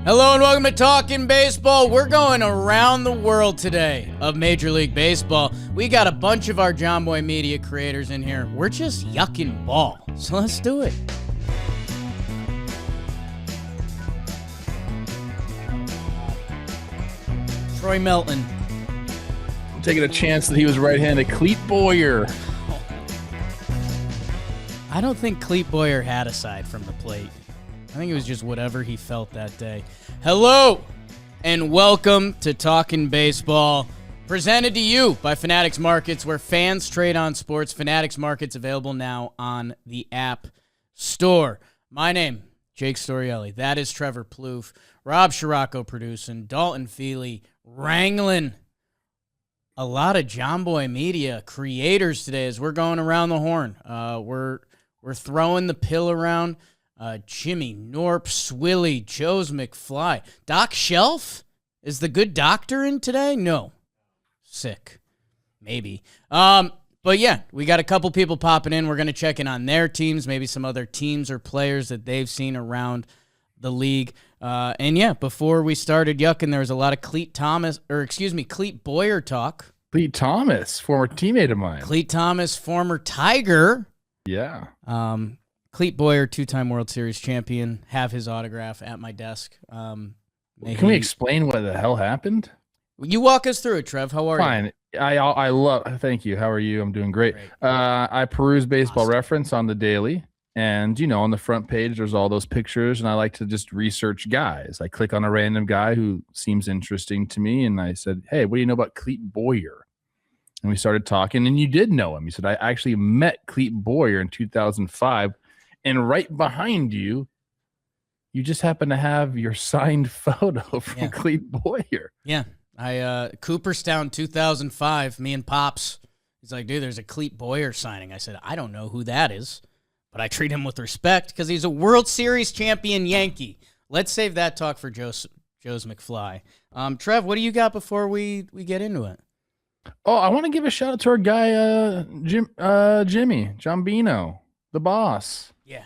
Hello and welcome to Talkin' Baseball. We're going around the world today of Major League Baseball. We got a bunch of our Jomboy Media creators in here. We're just yucking ball, so let's do it. Troy Melton. I'm taking a chance that he was right-handed. Clete Boyer. I don't think Clete Boyer had a side from the plate. I think it was just whatever he felt that day. Hello, and welcome to Talkin' Baseball, presented to you by Fanatics Markets, where fans trade on sports. Fanatics Markets available now on the App Store. My name, Jake Storielli. That is Trevor Plouffe. Rob Scirocco producing. Dalton Feely wrangling. A lot of Jomboy Media creators today as we're going around the horn. We're throwing the pill around. Jimmy, Knorp, SWILLY, Joez McFly. Doc Shelf? Is the good doctor in today? No. Sick. Maybe. But yeah, we got a couple people popping in. We're going to check in on their teams, maybe some other teams or players that they've seen around the league. And yeah, before we started yucking, there was a lot of Clete Boyer talk. Clete Thomas, former teammate of mine. Clete Thomas, former Tiger. Yeah. Clete Boyer, two-time World Series champion, have his autograph at my desk. Can we explain what the hell happened? You walk us through it, Trev. How are you? Fine. I love. Thank you. How are you? I'm doing great. I peruse Baseball Reference on the daily, and on the front page there's all those pictures, and I like to just research guys. I click on a random guy who seems interesting to me, and I said, "Hey, what do you know about Clete Boyer?" And we started talking, and you did know him. He said, "I actually met Clete Boyer in 2005." And right behind you, you just happen to have your signed photo from Clete Boyer. Yeah. Cooperstown 2005, me and Pops. He's like, dude, there's a Clete Boyer signing. I said, I don't know who that is, but I treat him with respect because he's a World Series champion Yankee. Let's save that talk for Joez McFly. Trev, what do you got before we get into it? Oh, I want to give a shout out to our guy, Jimmy Jombino, the boss. Yeah.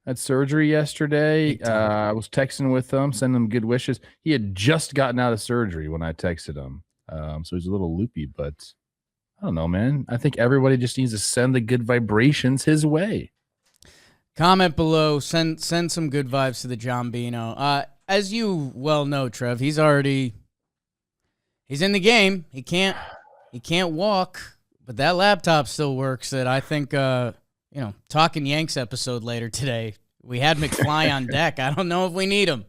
Had surgery yesterday. I was texting with him, sending him good wishes. He had just gotten out of surgery when I texted him. So he's a little loopy, but I don't know, man. I think everybody just needs to send the good vibrations his way. Comment below. Send some good vibes to the Jombino. As you well know, Trev, he's in the game. He can't walk, but that laptop still works. That I think Talking Yanks episode later today. We had McFly on deck. I don't know if we need him.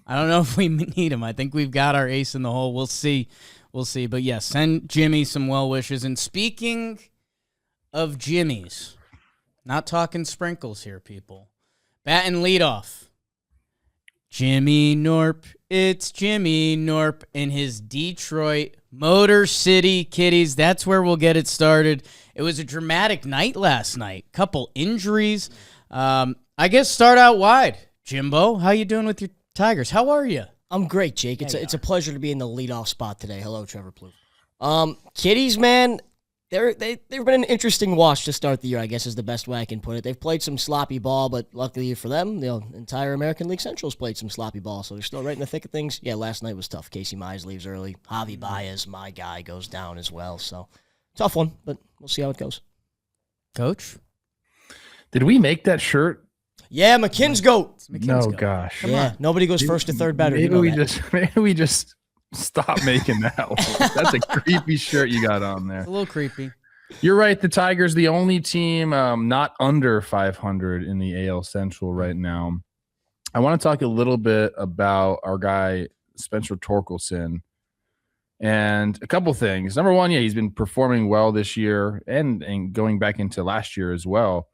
I think we've got our ace in the hole. We'll see. But yeah, send Jimmy some well wishes. And speaking of Jimmys, not talking sprinkles here, people. Batting leadoff. Jimmy Knorp. It's Jimmy Knorp and his Detroit Motor City Kitties. That's where we'll get it started. It was a dramatic night last night. Couple injuries. I guess start out wide. Jimbo, how you doing with your Tigers? How are you? I'm great, Jake. It's a pleasure to be in the leadoff spot today. Hello, Trevor Plouffe. Kitties, man, they've been an interesting watch to start the year, I guess is the best way I can put it. They've played some sloppy ball, but luckily for them, the entire American League Central's played some sloppy ball, so they're still right in the thick of things. Yeah, last night was tough. Casey Mize leaves early. Javi Baez, my guy, goes down as well, so tough one, but we'll see how it goes. Coach? Did we make that shirt? Yeah, McKinn's GOAT. No, gosh. Yeah, nobody goes first to third better. Maybe we just stop making that one. That's a creepy shirt you got on there. It's a little creepy. You're right. The Tigers, the only team not under 500 in the AL Central right now. I want to talk a little bit about our guy, Spencer Torkelson, and a couple things. Number one, he's been performing well this year and going back into last year as well.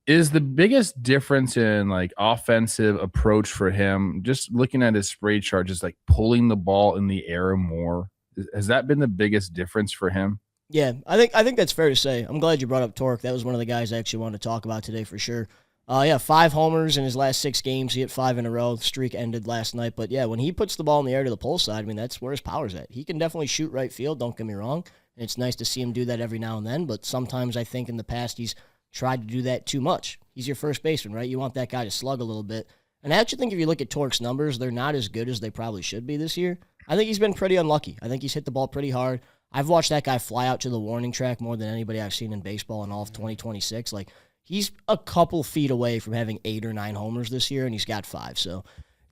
Is the biggest difference in offensive approach for him, just looking at his spray chart, just pulling the ball in the air more? Has that been the biggest difference for him? Yeah, I think that's fair to say. I'm glad you brought up Torque. That was one of the guys I actually wanted to talk about today for sure. 5 homers in his last 6 games. He hit 5 in a row. The streak ended last night. But yeah, when he puts the ball in the air to the pull side, that's where his power's at. He can definitely shoot right field, don't get me wrong. And it's nice to see him do that every now and then. But sometimes I think in the past he's tried to do that too much. He's your first baseman, right? You want that guy to slug a little bit. And I actually think if you look at Torque's numbers, they're not as good as they probably should be this year. I think he's been pretty unlucky. I think he's hit the ball pretty hard. I've watched that guy fly out to the warning track more than anybody I've seen in baseball in all of 2026. Like, he's a couple feet away from having 8 or 9 homers this year, and he's got 5. So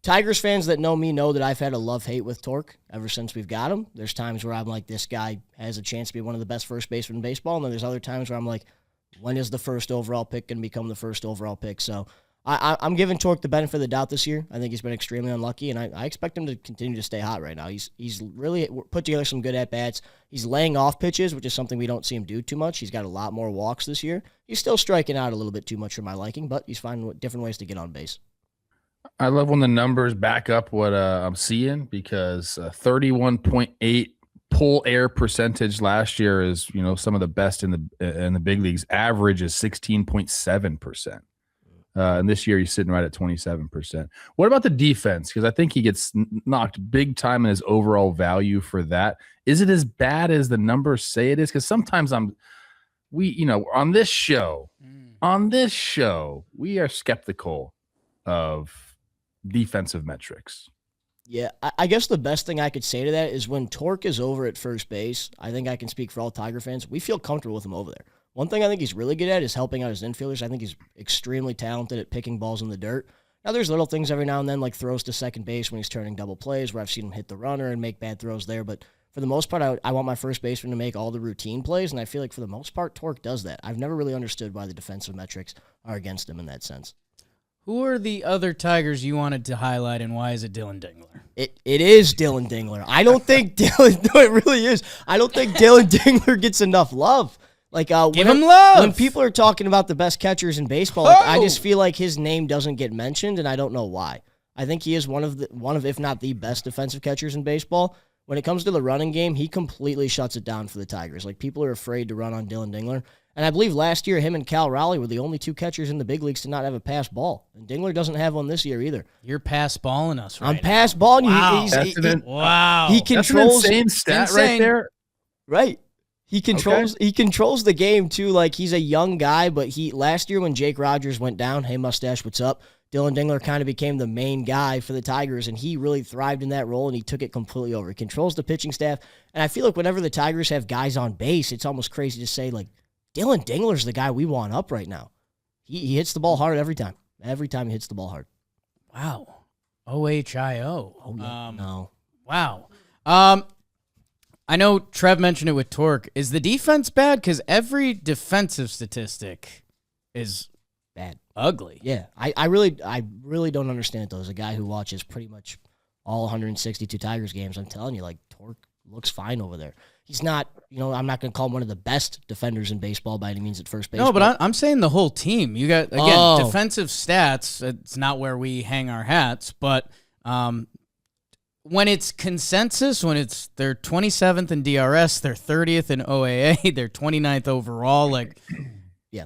Tigers fans that know me know that I've had a love-hate with Torque ever since we've got him. There's times where I'm like, this guy has a chance to be one of the best first basemen in baseball, and then there's other times where I'm like, when is the first overall pick going to become the first overall pick? So I'm giving Torque the benefit of the doubt this year. I think he's been extremely unlucky, and I expect him to continue to stay hot right now. He's really put together some good at-bats. He's laying off pitches, which is something we don't see him do too much. He's got a lot more walks this year. He's still striking out a little bit too much for my liking, but he's finding different ways to get on base. I love when the numbers back up what I'm seeing, because 31.8 pull air percentage last year is, some of the best in the big leagues. Average is 16.7%. And this year he's sitting right at 27%. What about the defense? Because I think he gets knocked big time in his overall value for that. Is it as bad as the numbers say it is? Because sometimes on this show, we are skeptical of defensive metrics. Yeah, I guess the best thing I could say to that is when Torque is over at first base, I think I can speak for all Tiger fans, we feel comfortable with him over there. One thing I think he's really good at is helping out his infielders. I think he's extremely talented at picking balls in the dirt. Now, there's little things every now and then, like throws to second base when he's turning double plays, where I've seen him hit the runner and make bad throws there. But for the most part, I want my first baseman to make all the routine plays, and I feel like for the most part, Torque does that. I've never really understood why the defensive metrics are against him in that sense. Who are the other Tigers you wanted to highlight, and why is it Dylan Dingler? It is Dylan Dingler. I don't think Dylan. No, it really is. I don't think Dylan Dingler gets enough love. Like, give him love. When people are talking about the best catchers in baseball, like, I just feel like his name doesn't get mentioned, and I don't know why. I think he is one of, if not the best defensive catchers in baseball. When it comes to the running game, he completely shuts it down for the Tigers. Like, people are afraid to run on Dylan Dingler. And I believe last year, him and Cal Raleigh were the only 2 catchers in the big leagues to not have a pass ball. And Dingler doesn't have one this year either. You're pass balling us right now. I'm pass balling you. Wow. Wow. He controls. That's an insane stat right there. Right. He controls the game too. Like, he's a young guy, but last year when Jake Rogers went down, hey mustache, what's up? Dylan Dingler kind of became the main guy for the Tigers, and he really thrived in that role, and he took it completely over. He controls the pitching staff, and I feel like whenever the Tigers have guys on base, it's almost crazy to say, like, Dylan Dingler's the guy we want up right now. He hits the ball hard every time. Every time he hits the ball hard. Wow. OHIO. Oh, yeah. No. Wow. I know Trev mentioned it with Torque. Is the defense bad? Because every defensive statistic is bad, ugly. Yeah, I really don't understand it though. As a guy who watches pretty much all 162 Tigers games, I'm telling you, like, Torque looks fine over there. He's not, I'm not going to call him one of the best defenders in baseball by any means at first base. No, but I'm saying the whole team. You got, again, defensive stats. It's not where we hang our hats, but when it's consensus, when it's they're 27th in DRS, they're 30th in OAA, they're 29th overall, like, yeah,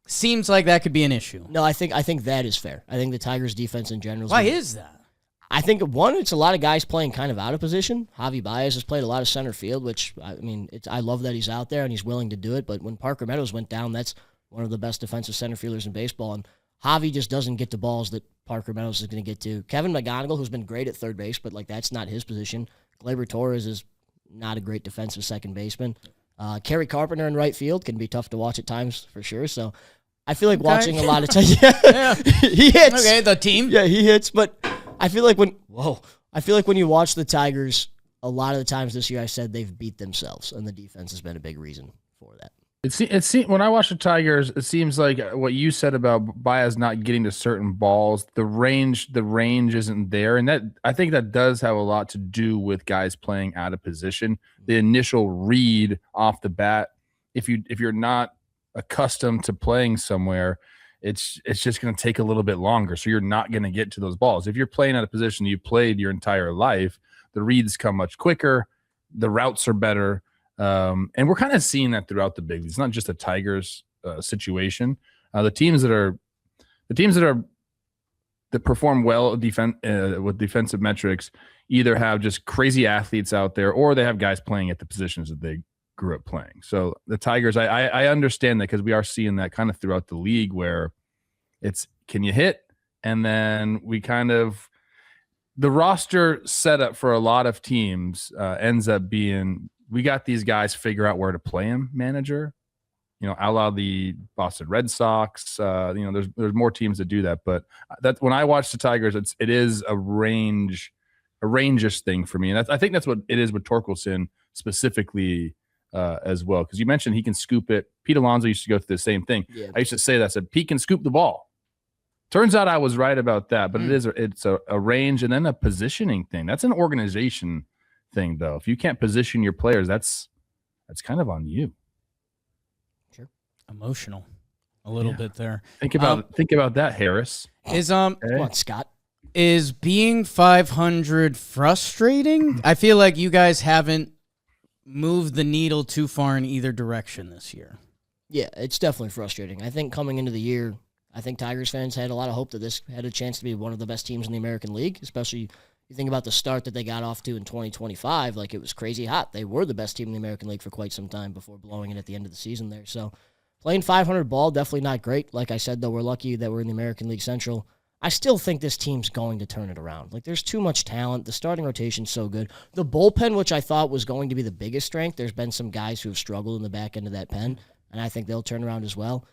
seems like that could be an issue. No, I think that is fair. I think the Tigers' defense in general. Why is that? I think, one, it's a lot of guys playing kind of out of position. Javi Baez has played a lot of center field, which, I love that he's out there and he's willing to do it. But when Parker Meadows went down, that's one of the best defensive center fielders in baseball. And Javi just doesn't get to balls that Parker Meadows is going to get to. Kevin McGonigal, who's been great at third base, but, like, that's not his position. Gleyber Torres is not a great defensive second baseman. Kerry Carpenter in right field can be tough to watch at times for sure. So I feel like watching a lot of times. Yeah. He hits. Okay, the team. Yeah, he hits, but I feel like when you watch the Tigers, a lot of the times this year I said they've beat themselves, and the defense has been a big reason for that. When I watch the Tigers, it seems like what you said about Baez not getting to certain balls, the range isn't there, and that I think that does have a lot to do with guys playing out of position. The initial read off the bat, if you're not accustomed to playing somewhere, it's just going to take a little bit longer. So you're not going to get to those balls. If you're playing at a position you played your entire life, the reads come much quicker, the routes are better. And we're kind of seeing that throughout the big leagues. It's not just a Tigers situation. The teams that perform well with defensive metrics either have just crazy athletes out there, or they have guys playing at the positions that they grew up playing. So the Tigers, I understand that, because we are seeing that kind of throughout the league, where it's, can you hit? and then the roster setup for a lot of teams ends up being, we got these guys figure out where to play him manager, a la the Boston Red Sox. There's more teams that do that, but that when I watch the Tigers, it is a range-ish thing for me, and I think that's what it is with Torkelson specifically as well. Because you mentioned he can scoop it. Pete Alonso used to go through the same thing. Yeah. I used to say that. I said Pete can scoop the ball. Turns out I was right about that, but it's a range and then a positioning thing. That's an organization thing, though. If you can't position your players, that's kind of on you. Sure, emotional, a little bit there. Think about that, Harris. Come on, Scott. Is being 500 frustrating? I feel like you guys haven't moved the needle too far in either direction this year. Yeah, it's definitely frustrating. I think coming into the year, I think Tigers fans had a lot of hope that this had a chance to be one of the best teams in the American League, especially you think about the start that they got off to in 2025. Like, it was crazy hot. They were the best team in the American League for quite some time before blowing it at the end of the season there. So playing 500 ball, definitely not great. Like I said, though, we're lucky that we're in the American League Central. I still think this team's going to turn it around. Like, there's too much talent. The starting rotation's so good. The bullpen, which I thought was going to be the biggest strength, there's been some guys who have struggled in the back end of that pen, and I think they'll turn around as well.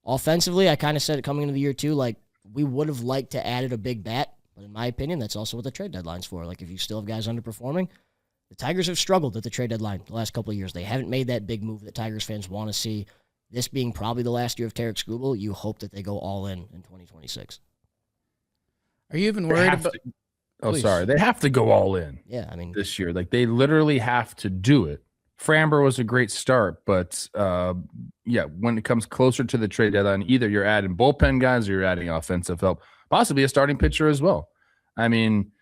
Offensively, I kind of said it coming into the year, too, like, we would have liked to added a big bat, but in my opinion, that's also what the trade deadline's for. Like, if you still have guys underperforming, the Tigers have struggled at the trade deadline the last couple of years. They haven't made that big move that Tigers fans want to see. This being probably the last year of Tarek Skubal, you hope that they go all in 2026. Are you even worried about... They have to go all in. Yeah, I mean... this year. Like, they literally have to do it. Framber was a great start, but when it comes closer to the trade deadline, either you're adding bullpen guys or you're adding offensive help, possibly a starting pitcher as well. I mean,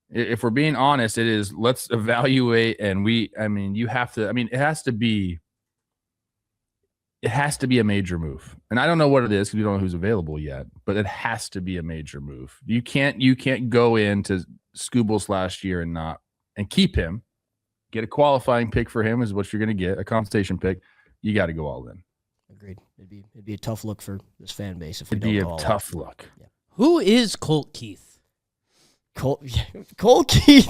if we're being honest, it is, let's evaluate, and you have to, it has to be a major move. And I don't know what it is because we don't know who's available yet, but it has to be a major move. You can't go into Skubal's last year and keep him. Get a qualifying pick for him is what you're going to get, a compensation pick. You got to go all in. Agreed. It'd be a tough look for this fan base if we don't go all in. It'd be a tough look. Yeah. Who is Colt Keith? Colt Keith.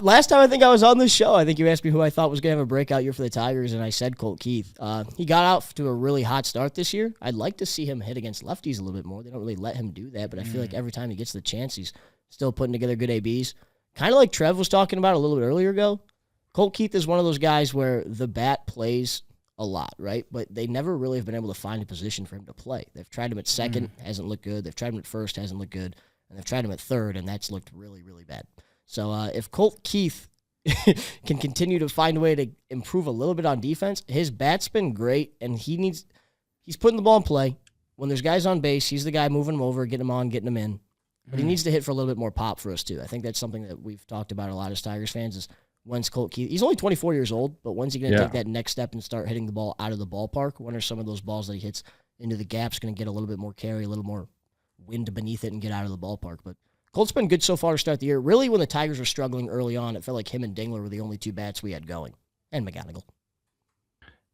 Last time I think I was on this show, I think you asked me who I thought was going to have a breakout year for the Tigers, and I said Colt Keith. He got out to a really hot start this year. I'd like to see him hit against lefties a little bit more. They don't really let him do that, but I feel like every time he gets the chance, he's still putting together good ABs. Kind of like Trev was talking about a little bit earlier ago. Colt Keith is one of those guys where the bat plays a lot, right? But they never really have been able to find a position for him to play. They've tried him at second, hasn't looked good. They've tried him at first, hasn't looked good. And they've tried him at third, and that's looked really, really bad. So if Colt Keith can continue to find a way to improve a little bit on defense, his bat's been great, and he's putting the ball in play. When there's guys on base, he's the guy moving them over, getting them on, getting them in. But he needs to hit for a little bit more pop for us, too. I think that's something that we've talked about a lot as Tigers fans is when's Colt Keith? He's only 24 years old, but when's he going to take that next step and start hitting the ball out of the ballpark? When are some of those balls that he hits into the gaps going to get a little bit more carry, a little more wind beneath it and get out of the ballpark? But Colt's been good so far to start the year. Really, when the Tigers were struggling early on, it felt like him and Dingler were the only two bats we had going. And McGonigal.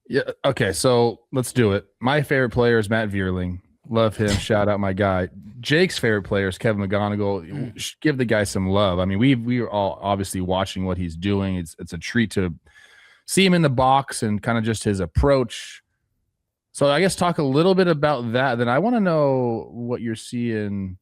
Yeah, okay, so let's do it. My favorite player is Matt Vierling. Love him. Shout out my guy. Jake's favorite player is Kevin McGonigal. Give the guy some love. I mean, we are all obviously watching what he's doing. It's a treat to see him in the box and kind of just his approach. So I guess talk a little bit about that. Then I want to know what you're seeing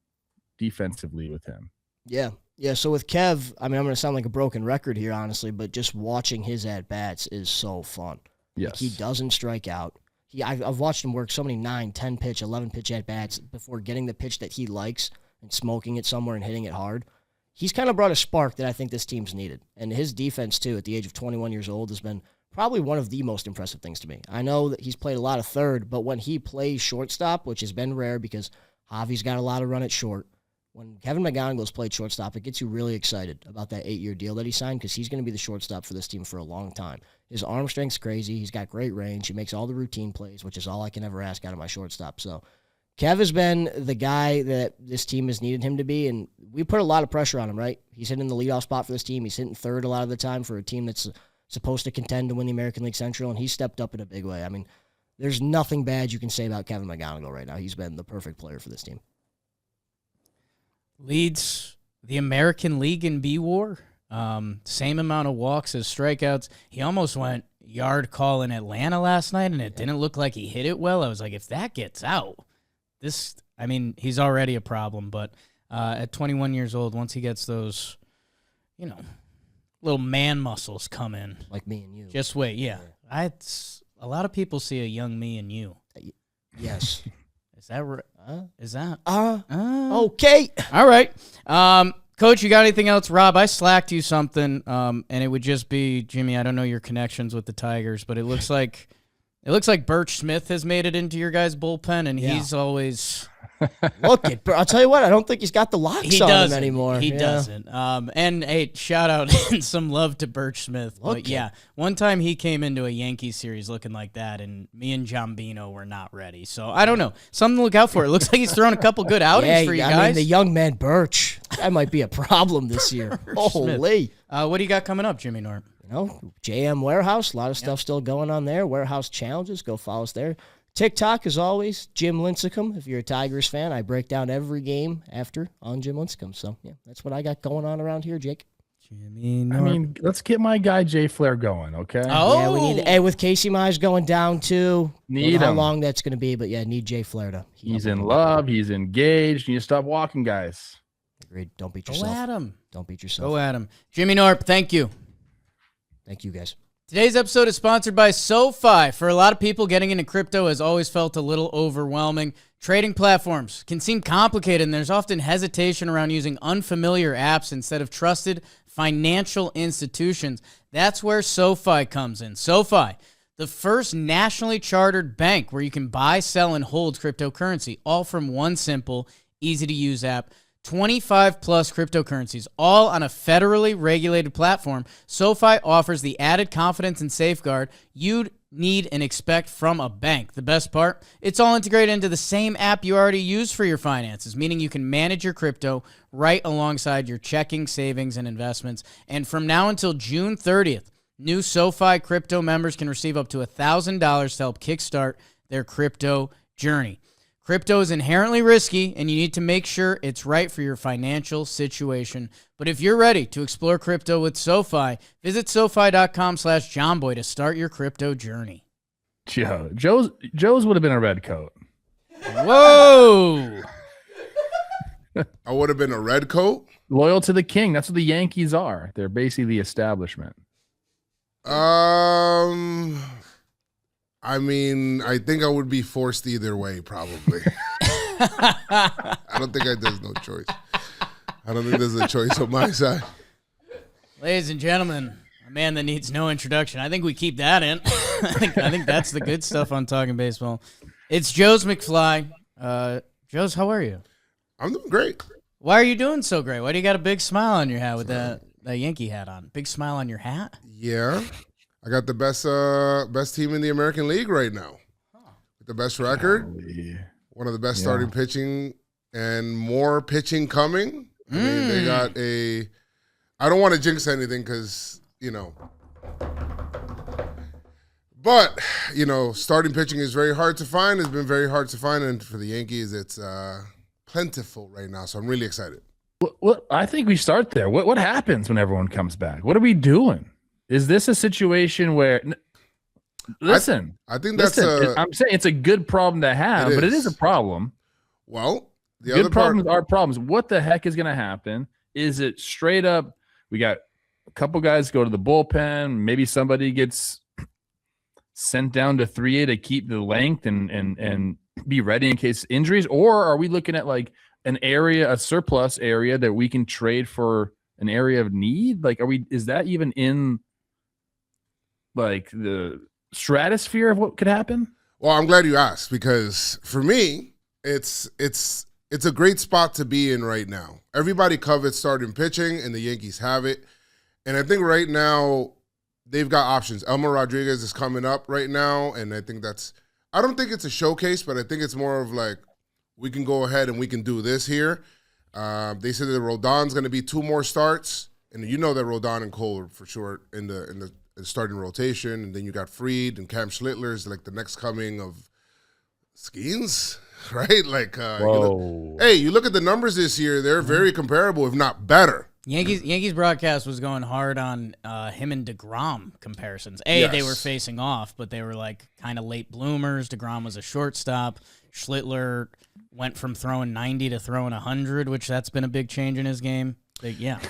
defensively with him. Yeah. So with Kev, I'm going to sound like a broken record here, honestly, but just watching his at-bats is so fun. Yes. Like, he doesn't strike out. I've watched him work so many 9, 10 pitch, 11 pitch at-bats before getting the pitch that he likes and smoking it somewhere and hitting it hard. He's kind of brought a spark that I think this team's needed. And his defense, too, at the age of 21 years old, has been probably one of the most impressive things to me. I know that he's played a lot of third, but when he plays shortstop, which has been rare because Javi's got a lot of run at short, when Kevin McGonigal's played shortstop, it gets you really excited about that 8-year deal that he signed because he's going to be the shortstop for this team for a long time. His arm strength's crazy. He's got great range. He makes all the routine plays, which is all I can ever ask out of my shortstop. So Kev has been the guy that this team has needed him to be, and we put a lot of pressure on him, right? He's hitting the leadoff spot for this team. He's hitting third a lot of the time for a team that's supposed to contend to win the American League Central, and he's stepped up in a big way. I mean, there's nothing bad you can say about Kevin McGonigal right now. He's been the perfect player for this team. Leads the American League in B-WAR. Same amount of walks as strikeouts. He almost went yard call in Atlanta last night, and it didn't look like he hit it well. I was like, if that gets out, he's already a problem. But at 21 years old, once he gets those, little man muscles come in. Like me and you. Just wait, yeah. A lot of people see a young me and you. Yes. Is that right? Is that? Okay. All right. Coach, you got anything else? Rob, I slacked you something, and it would just be, Jimmy, I don't know your connections with the Tigers, but it looks like Birch Smith has made it into your guys' bullpen, and he's always... Look, I'll tell you what, I don't think he's got the locks on him anymore. He doesn't. And, hey, shout out and some love to Birch Smith. But, yeah, one time he came into a Yankees series looking like that, and me and Jombino were not ready. So, I don't know. Something to look out for. It looks like he's throwing a couple good outings for you guys. I mean, the young man Birch, that might be a problem this year. Holy. What do you got coming up, Jimmy Knorp? JM Warehouse, a lot of stuff still going on there. Warehouse Challenges, go follow us there. TikTok, as always, Jim Lincecum. If you're a Tigers fan, I break down every game after on Jim Lincecum. So, yeah, that's what I got going on around here, Jake. Jimmy Knorp. Let's get my guy Jay Flair going, okay? Oh. Yeah, we need. Hey, with Casey Mize going down, too. Need how him. long that's going to be, but, yeah, need Jay Flair to. He's in love. He's engaged. You need to stop walking, guys. Agreed. Don't beat yourself. Go at him. Don't beat yourself. Go at him. Jimmy Knorp, thank you. Thank you, guys. Today's episode is sponsored by SoFi. For a lot of people, getting into crypto has always felt a little overwhelming. Trading platforms can seem complicated, and there's often hesitation around using unfamiliar apps instead of trusted financial institutions. That's where SoFi comes in. SoFi, the first nationally chartered bank where you can buy, sell, and hold cryptocurrency, all from one simple, easy-to-use app. 25 plus cryptocurrencies, all on a federally regulated platform. SoFi offers the added confidence and safeguard you'd need and expect from a bank. The best part? It's all integrated into the same app you already use for your finances, meaning you can manage your crypto right alongside your checking, savings, and investments. And from now until June 30th, new SoFi crypto members can receive up to $1,000 to help kickstart their crypto journey. Crypto is inherently risky, and you need to make sure it's right for your financial situation. But if you're ready to explore crypto with SoFi, visit SoFi.com/Jomboy to start your crypto journey. Joe's would have been a red coat. Whoa! I would have been a red coat. Loyal to the king. That's what the Yankees are. They're basically the establishment. I mean, I think I would be forced either way, probably. I don't think there's no choice. I don't think there's a choice on my side. Ladies and gentlemen, a man that needs no introduction. I think we keep that in. I think that's the good stuff on Talking Baseball. It's Joez McFly. Joez, how are you? I'm doing great. Why are you doing so great? Why do you got a big smile on your hat with that Yankee hat on? Big smile on your hat? Yeah. I got the best team in the American League right now. With the best record. One of the best starting pitching and more pitching coming. I mean, they got I don't want to jinx anything because, but, starting pitching is very hard to find. It's been very hard to find. And for the Yankees, it's plentiful right now. So I'm really excited. Well, I think we start there. What happens when everyone comes back? What are we doing? Is this a situation where listen? I think that's I'm saying it's a good problem to have, but it is a problem. Well, the good other problems are problems. What the heck is going to happen? Is it straight up? We got a couple guys go to the bullpen. Maybe somebody gets sent down to 3A to keep the length and be ready in case injuries, or are we looking at like a surplus area that we can trade for an area of need? Like, is that even in like the stratosphere of what could happen? Well, I'm glad you asked because for me, it's a great spot to be in right now. Everybody covets starting pitching, and the Yankees have it. And I think right now they've got options. Elmer Rodriguez is coming up right now, and I think I don't think it's a showcase, but I think it's more of like we can go ahead and we can do this here. They said that Rodon's going to be 2 more starts, and you know that Rodon and Cole are for sure in the starting rotation, and then you got Fried and Cam Schlittler is like the next coming of Skeens. right? Like, Whoa. you look at the numbers this year; they're very comparable, if not better. Yankees broadcast was going hard on him and DeGrom comparisons. They were facing off, but they were like kind of late bloomers. DeGrom was a shortstop. Schlittler went from throwing 90 to throwing 100, which that's been a big change in his game. Yeah.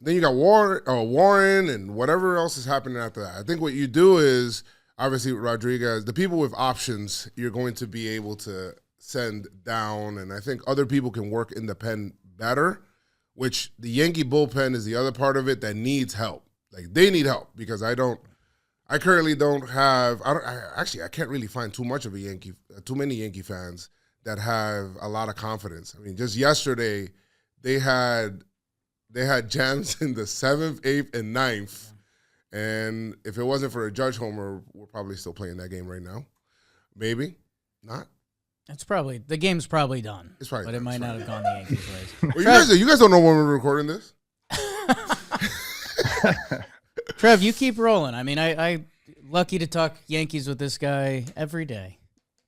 Then you got Warren and whatever else is happening after that. I think what you do is, obviously, Rodriguez, the people with options, you're going to be able to send down, and I think other people can work in the pen better, which the Yankee bullpen is the other part of it that needs help. Like, they need help because I currently don't have, I can't really find too many Yankee fans that have a lot of confidence. I mean, just yesterday, they had jams in the 7th, 8th, and 9th. And if it wasn't for a Judge homer, we're probably still playing that game right now. Maybe. Not. The game's probably done. It's probably but done. it might not have gone the Yankees' ways. Well, you guys don't know when we're recording this. Trev, you keep rolling. I mean, I lucky to talk Yankees with this guy every day.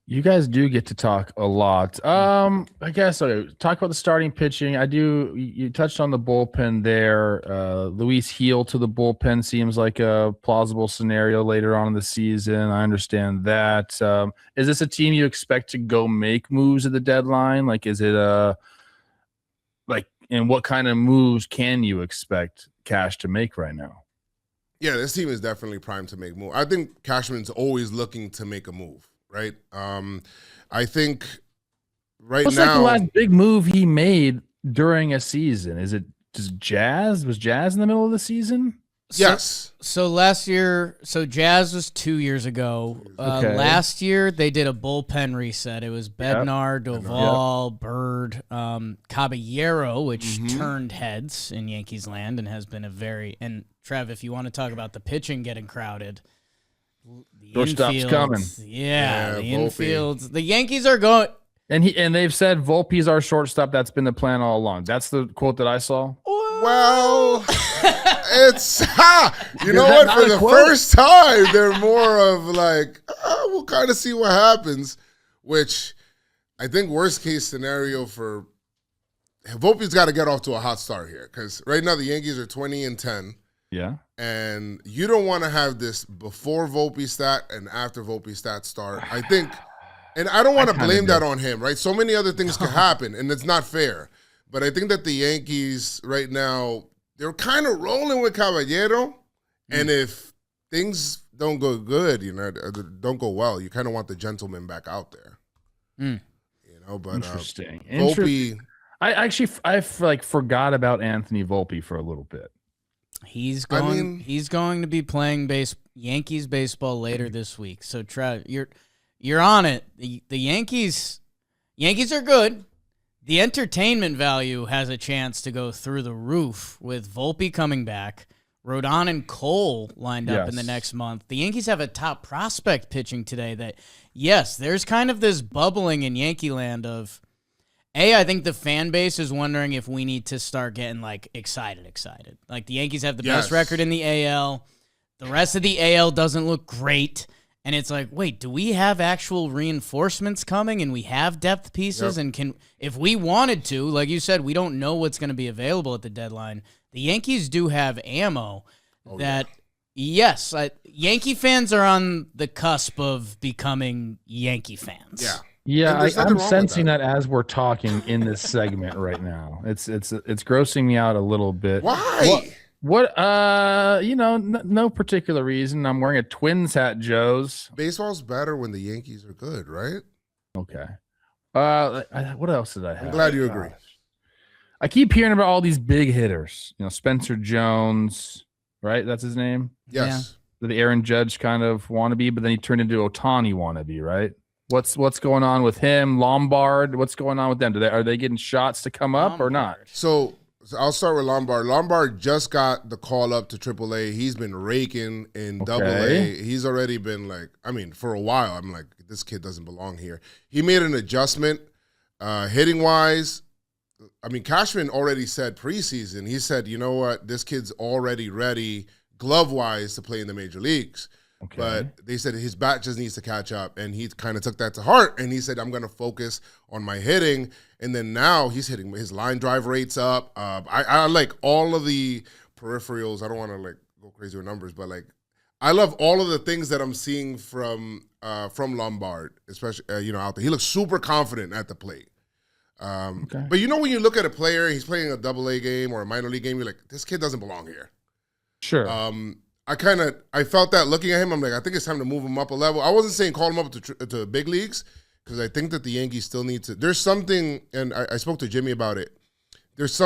You guys do get to talk a lot. I guess talk about the starting pitching. You touched on the bullpen there. Luis Heel to the bullpen seems like a plausible scenario later on in the season. I understand that. Is this a team you expect to go make moves at the deadline? Like, is it and what kind of moves can you expect Cash to make right now? Yeah, this team is definitely primed to make moves. I think Cashman's always looking to make a move. Right. I think What's now. What's like the last big move he made during a season? Is it just Jazz? Was Jazz in the middle of the season? Yes. So last year, Jazz was 2 years ago. Okay. Last year, they did a bullpen reset. It was Bednar, Doval, Bird, Caballero, which turned heads in Yankees land and has been and Trev, if you want to talk about the pitching getting crowded, the Shortstop's coming. Yeah, the Volpe. infield. The Yankees are going. And they've said Volpe's our shortstop. That's been the plan all along. That's the quote that I saw. Well, it's you know what? For the first time, they're more of like, we'll kind of see what happens. Which I think worst case scenario for Volpe's got to get off to a hot start here because right now the Yankees are 20-10. Yeah. And you don't want to have this before Volpe stat and after Volpe stat start. I think, and I don't want to blame that on him, right? So many other things can happen, and it's not fair. But I think that the Yankees right now, they're kind of rolling with Caballero. And if things don't go good, don't go well, you kind of want the gentleman back out there. But Interesting. Volpe. I forgot about Anthony Volpe for a little bit. He's going to be playing Yankees baseball later this week. So Trev, you're on it. The Yankees are good. The entertainment value has a chance to go through the roof with Volpe coming back, Rodon and Cole lined up in the next month. The Yankees have a top prospect pitching today that, yes, there's kind of this bubbling in Yankee land of, I think the fan base is wondering if we need to start getting, excited. Like, the Yankees have the best record in the AL. The rest of the AL doesn't look great. And it's like, wait, do we have actual reinforcements coming and we have depth pieces? Yep. And if we wanted to, like you said, we don't know what's going to be available at the deadline. The Yankees do have ammo Yankee fans are on the cusp of becoming Yankee fans. Yeah. Yeah, I'm sensing that as we're talking in this segment right now. It's grossing me out a little bit. Why? What? No particular reason. I'm wearing a Twins hat, Joe's. Baseball's better when the Yankees are good, right? Okay. What else did I have? I'm glad you agree. I keep hearing about all these big hitters. Spencer Jones, right? That's his name? Yes. Yeah. The Aaron Judge kind of wannabe, but then he turned into Ohtani wannabe, right? What's going on with him? Lombard, what's going on with them? Are they getting shots to come up or not? So I'll start with Lombard. Lombard just got the call up to AAA. He's been raking in AA. He's already been for a while, I'm like, this kid doesn't belong here. He made an adjustment hitting wise. Cashman already said preseason, he said, you know what, this kid's already ready glove wise to play in the major leagues. Okay. But they said his bat just needs to catch up, and he kind of took that to heart, and he said, I'm going to focus on my hitting, and then now he's hitting his line drive rates up. I like all of the peripherals. I don't want to like go crazy with numbers, but like I love all of the things that I'm seeing from Lombard, especially out there. He looks super confident at the plate. But when you look at a player, he's playing a AA game or a minor league game, you're like, this kid doesn't belong here. Sure. I felt that looking at him. I'm like, I think it's time to move him up a level. I wasn't saying call him up to big leagues because I think that the Yankees still need to. There's something, and I spoke to Jimmy about it. There's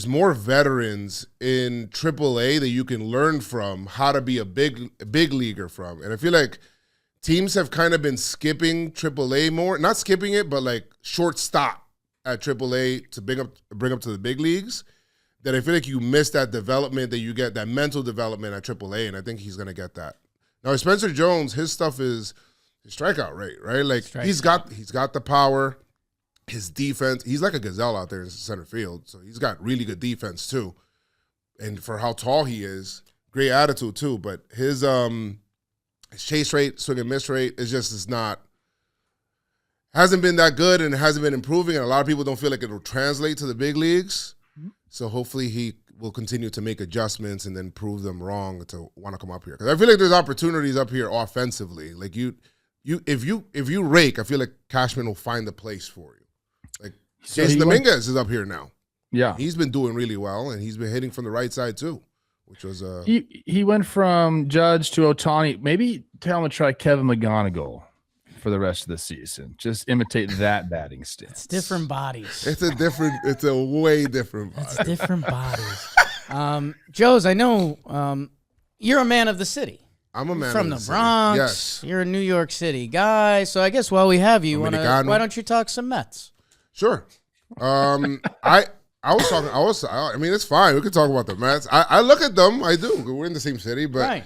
more veterans in AAA that you can learn from how to be a big leaguer from. And I feel like teams have kind of been skipping AAA more, not skipping it, but like short stop at AAA to bring up to the big leagues. That I feel like you miss that development that you get, that mental development at AAA, and I think he's going to get that. Now, Spencer Jones, his stuff is his strikeout rate, right? Like he's got the power, his defense. He's like a gazelle out there in center field, so he's got really good defense too. And for how tall he is, great attitude too. But his chase rate, swing and miss rate hasn't been that good, and it hasn't been improving. And a lot of people don't feel like it will translate to the big leagues. So hopefully he will continue to make adjustments and then prove them wrong to want to come up here. Because I feel like there's opportunities up here offensively. Like if you rake, I feel like Cashman will find a place for you. Like Jason Dominguez is up here now. Yeah, he's been doing really well, and he's been hitting from the right side too, which was he went from Judge to Ohtani. Maybe tell him to try Kevin McGonigal for the rest of the season. Just imitate that batting stance. It's different bodies. It's a way different body. It's different bodies. Joez, I know you're a man of the city. I'm a man from of the city. Bronx. Yes. You're a New York City guy. So I guess while we have you, why don't you talk some Mets? Sure. I mean, it's fine. We can talk about the Mets. I look at them. I do. We're in the same city, but Right.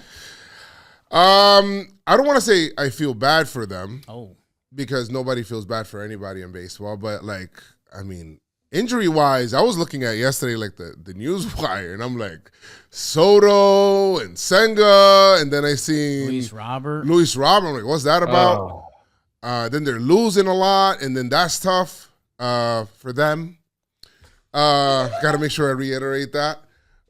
I don't want to say I feel bad for them. Oh. Because nobody feels bad for anybody in baseball. But, like, I mean, injury-wise, I was looking at yesterday, like, the news wire, and I'm like, Soto and Senga, and then I see Luis Robert. I'm like, what's that about? Then they're losing a lot, and then that's tough for them. Got to make sure I reiterate that.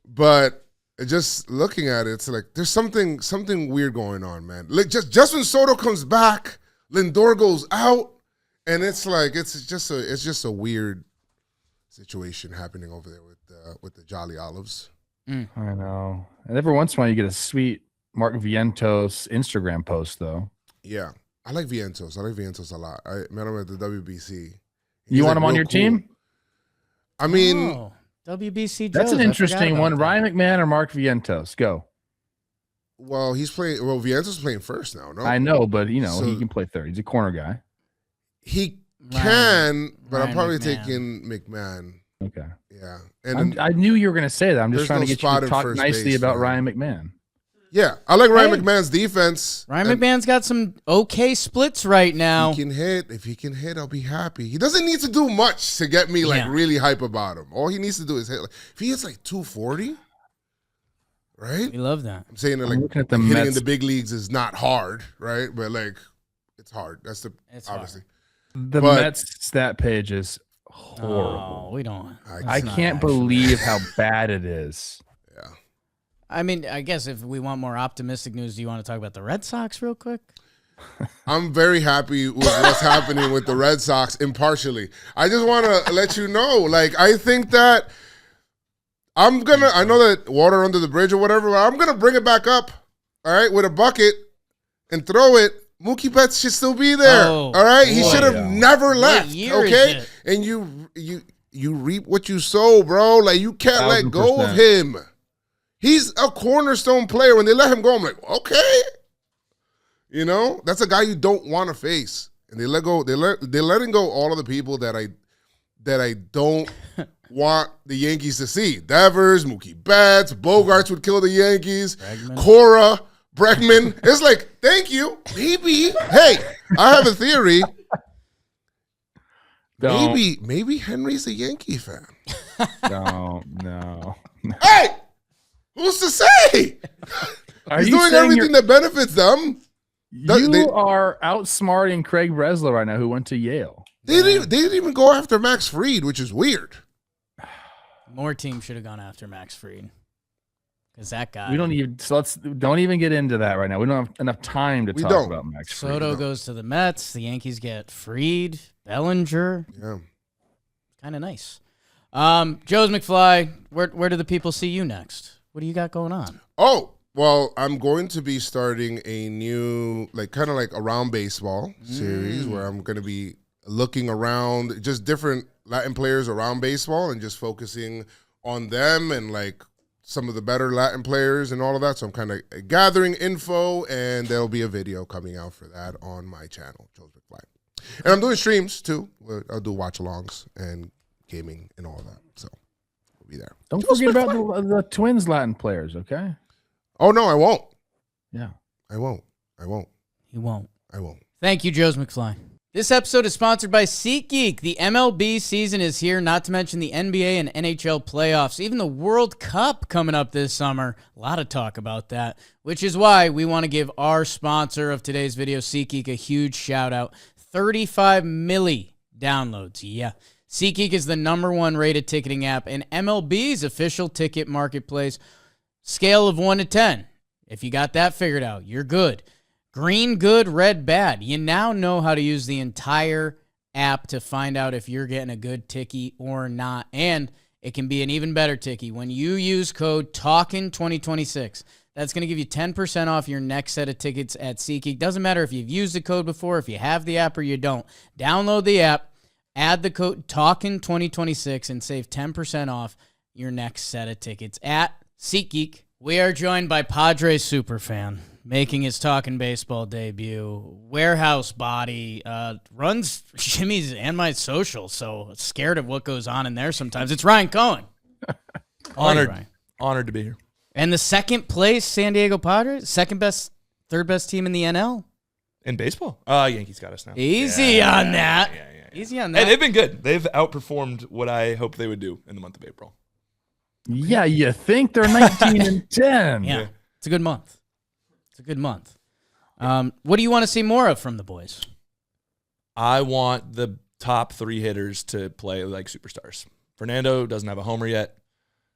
But just looking at it, it's like there's something weird going on, man. Like just when Soto comes back, Lindor goes out, and it's like it's just a weird situation happening over there with the Jolly Olives. I know. And every once in a while, you get a sweet Mark Vientos Instagram post, though. Yeah, I like Vientos. A lot. I met him at the WBC. You want him on your team? I mean, WBC. That's an interesting one. Ryan McMahon or Mark Vientos? Go. Well, he's playing. Well, Vientos playing first now. No, I know, but he can play third. He's a corner guy. He can, but I'm probably taking McMahon. Okay. Yeah, and I knew you were going to say that. I'm just trying to get you to talk nicely about Ryan McMahon. Yeah, I like Ryan McMahon's defense. Ryan McMahon's got some okay splits right now. He can hit. If he can hit, I'll be happy. He doesn't need to do much to get me really hype about him. All he needs to do is hit. If he hits like 240, right? We love that. I'm saying that hitting in the big leagues is not hard, right? But like, it's hard. It's obviously hard. The Mets stat page is horrible. Oh, we don't. I can't believe how bad it is. Yeah. I mean, I guess if we want more optimistic news, do you want to talk about the Red Sox real quick? I'm very happy with what's happening with the Red Sox impartially. I just want to let you know, like, I think that I know that water under the bridge or whatever, but I'm going to bring it back up, all right, with a bucket and throw it. Mookie Betts should still be there, all right? He should have never left, okay? And you reap what you sow, bro. Like, you can't let go of him. He's a cornerstone player. When they let him go, I'm like, okay. You know, that's a guy you don't want to face. And they're letting go all of the people that I don't want the Yankees to see. Devers, Mookie Betts, Bogarts would kill the Yankees. Cora, Bregman. It's like, thank you. Maybe. Hey, I have a theory. Maybe Henry's a Yankee fan. No. Hey! Who's to say? Are He's you doing saying everything that benefits them. you are outsmarting Craig Breslow right now, who went to Yale. They didn't even go after Max Fried, which is weird. More teams should have gone after Max Fried. Because that guy. We don't even don't even get into that right now. We don't have enough time to talk about Max Fried. Soto goes to the Mets. The Yankees get Fried, Bellinger. Yeah. Kind of nice. Joez McFly, where do the people see you next? What do you got going on? Oh, well, I'm going to be starting a new, kind of like Around Baseball series where I'm going to be looking around just different Latin players around baseball and just focusing on them and some of the better Latin players and all of that. So I'm kind of gathering info, and there'll be a video coming out for that on my channel, Joez McFly. And I'm doing streams too. I'll do watch-alongs and gaming and all of that. So we'll be there. Don't forget about the Twins Latin players, okay? Oh, no, I won't. Yeah. I won't. He won't. I won't. Thank you, Joez McFly. This episode is sponsored by SeatGeek. The MLB season is here, not to mention the NBA and NHL playoffs, even the World Cup coming up this summer. A lot of talk about that, which is why we want to give our sponsor of today's video, SeatGeek, a huge shout out. 35 milli downloads. Yeah. SeatGeek is the #1 rated ticketing app and MLB's official ticket marketplace. Scale of 1 to 10. If you got that figured out, you're good. Green, good, red, bad. You now know how to use the entire app to find out if you're getting a good tickie or not. And it can be an even better tickie when you use code TALKIN2026. That's going to give you 10% off your next set of tickets at SeatGeek. Doesn't matter if you've used the code before, if you have the app or you don't. Download the app, add the code TALKIN2026, and save 10% off your next set of tickets at SeatGeek. We are joined by Padres superfan, making his Talkin' Baseball debut. Warehouse body, runs Jimmy's and my social, so scared of what goes on in there sometimes. It's Ryan Cohen. Honored to be here. And the second place San Diego Padres, second best, third best team in the NL. In baseball? Yankees got us now. Easy on that. Easy on that. Hey, they've been good. They've outperformed what I hoped they would do in the month of April. Yeah, you think they're 19 and 10. Yeah, it's a good month. It's a good month. What do you want to see more of from the boys? I want the top 3 hitters to play like superstars. Fernando doesn't have a homer yet.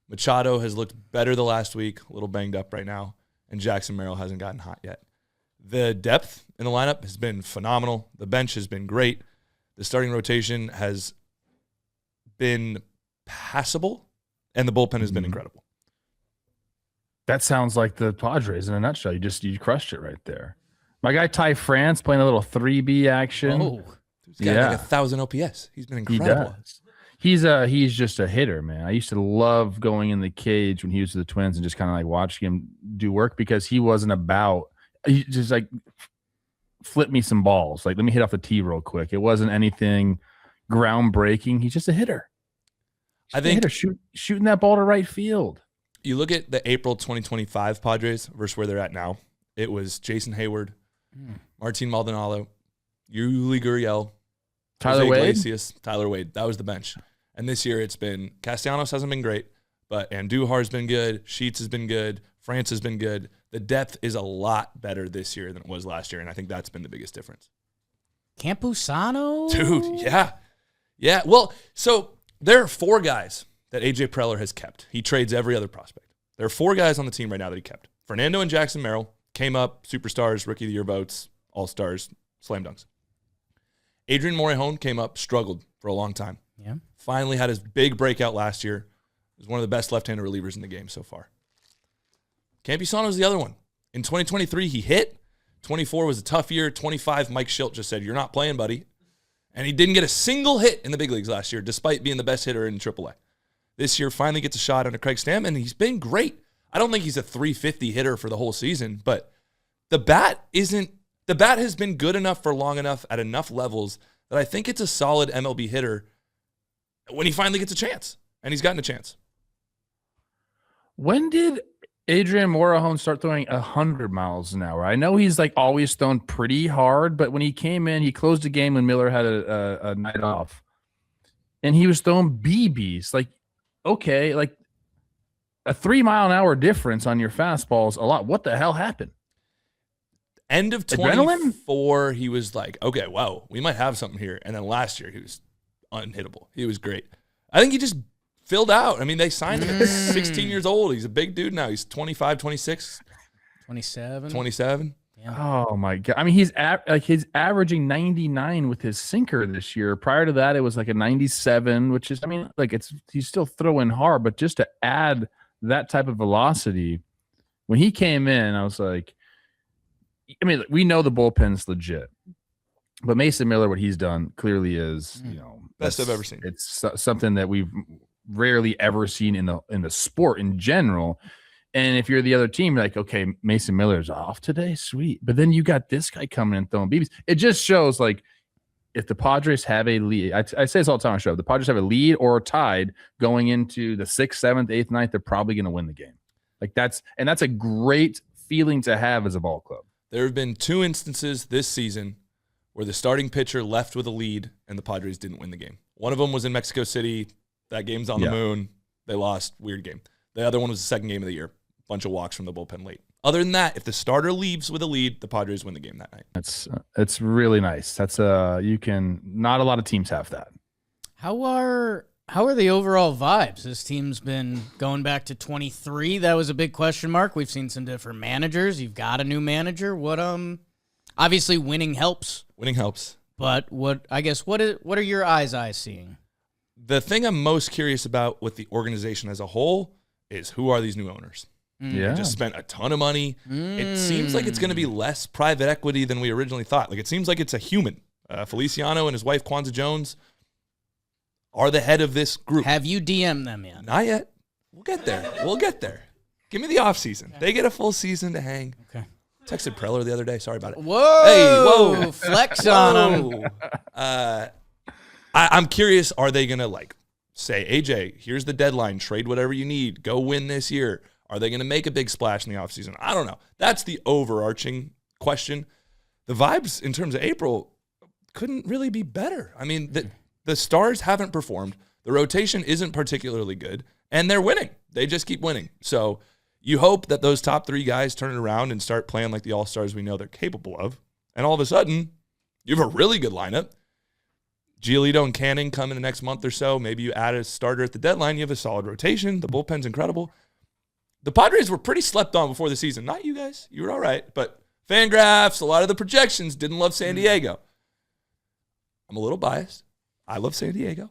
Machado has looked better the last week, a little banged up right now, and Jackson Merrill hasn't gotten hot yet. The depth in the lineup has been phenomenal. The bench has been great. The starting rotation has been passable, and the bullpen has been incredible. That sounds like the Padres in a nutshell. You crushed it right there. My guy Ty France playing a little 3B action. Oh, He's got like 1,000 OPS. He's been incredible. He does. He's just a hitter, man. I used to love going in the cage when he was with the Twins and just kind of watching him do work because he wasn't about he just flip me some balls. Let me hit off the tee real quick. It wasn't anything groundbreaking. He's just a hitter. I think shooting that ball to right field. You look at the April 2025 Padres versus where they're at now. It was Jason Hayward, Martin Maldonado, Yuli Gurriel, Tyler Jose Wade? Iglesias, Tyler Wade. That was the bench. And this year it's been Castellanos hasn't been great, but Andujar's been good. Sheets has been good. France has been good. The depth is a lot better this year than it was last year, and I think that's been the biggest difference. Campusano? Dude, yeah. Yeah, well, so there are 4 guys that A.J. Preller has kept. He trades every other prospect. There are 4 guys on the team right now that he kept. Fernando and Jackson Merrill came up, superstars, rookie of the year votes, all-stars, slam dunks. Adrian Morejon came up, struggled for a long time. Yeah. Finally had his big breakout last year. He was one of the best left-handed relievers in the game so far. Campusano's the other one. In 2023, he hit. 24 was a tough year. 25, Mike Schilt just said, "You're not playing, buddy." And he didn't get a single hit in the big leagues last year, despite being the best hitter in AAA. This year, finally gets a shot under Craig Stam, and he's been great. I don't think he's a 350 hitter for the whole season, but the bat has been good enough for long enough at enough levels that I think it's a solid MLB hitter when he finally gets a chance, and he's gotten a chance. When did Adrian Morejon start throwing 100 miles an hour? I know he's always thrown pretty hard, but when he came in, he closed the game when Miller had a night off, and he was throwing BBs. Okay, a 3 mile an hour difference on your fastballs a lot. What the hell happened? End of Adrenaline? 24, he was like, okay, wow, we might have something here. And then last year, he was unhittable. He was great. I think he just filled out. I mean, they signed him at 16 years old. He's a big dude now. He's 25, 26. 27. Yeah. Oh my god! I mean, he's averaging 99 with his sinker this year. Prior to that, it was like a 97, which is, I mean, like he's still throwing hard, but just to add that type of velocity, when he came in, I was like, I mean, we know the bullpen's legit, but Mason Miller, what he's done clearly is, Best I've ever seen. It's something that we've rarely ever seen in the sport in general. And if you're the other team, you're like, okay, Mason Miller's off today, sweet. But then you got this guy coming and throwing BBs. It just shows, like, if the Padres have a lead, I say this all the time on the show, if the Padres have a lead or tied going into the 6th, 7th, 8th, 9th, they're probably going to win the game. Like that's a great feeling to have as a ball club. There have been 2 instances this season where the starting pitcher left with a lead and the Padres didn't win the game. One of them was in Mexico City. That game's on the moon. They lost. Weird game. The other one was the second game of the year. Bunch of walks from the bullpen late. Other than that, if the starter leaves with a lead, the Padres win the game that night. It's really nice. That's not a lot of teams have that. How are the overall vibes? This team's been going back to 23. That was a big question mark. We've seen some different managers. You've got a new manager. What obviously winning helps. Winning helps. But what are your eyes seeing? The thing I'm most curious about with the organization as a whole is who are these new owners? Yeah. They just spent a ton of money. It seems like it's going to be less private equity than we originally thought. Like, it seems like it's a human. Feliciano and his wife, Kwanzaa Jones, are the head of this group. Have you DM'd them yet? Not yet. We'll get there. Give me the off season. They get a full season to hang. Okay. Texted Preller the other day. Sorry about it. Whoa. Hey, whoa. Flex on him. I'm curious, are they going to, say, AJ, here's the deadline. Trade whatever you need. Go win this year. Are they going to make a big splash in the offseason? I don't know. That's the overarching question. The vibes in terms of April couldn't really be better. I mean, the stars haven't performed. The rotation isn't particularly good, and they're winning. They just keep winning. So you hope that those top 3 guys turn it around and start playing like the all-stars we know they're capable of. And all of a sudden, you have a really good lineup. Giolito and Canning come in the next month or so. Maybe you add a starter at the deadline. You have a solid rotation. The bullpen's incredible. The Padres were pretty slept on before the season. Not you guys. You were all right. But Fangraphs, a lot of the projections didn't love San Diego. I'm a little biased. I love San Diego.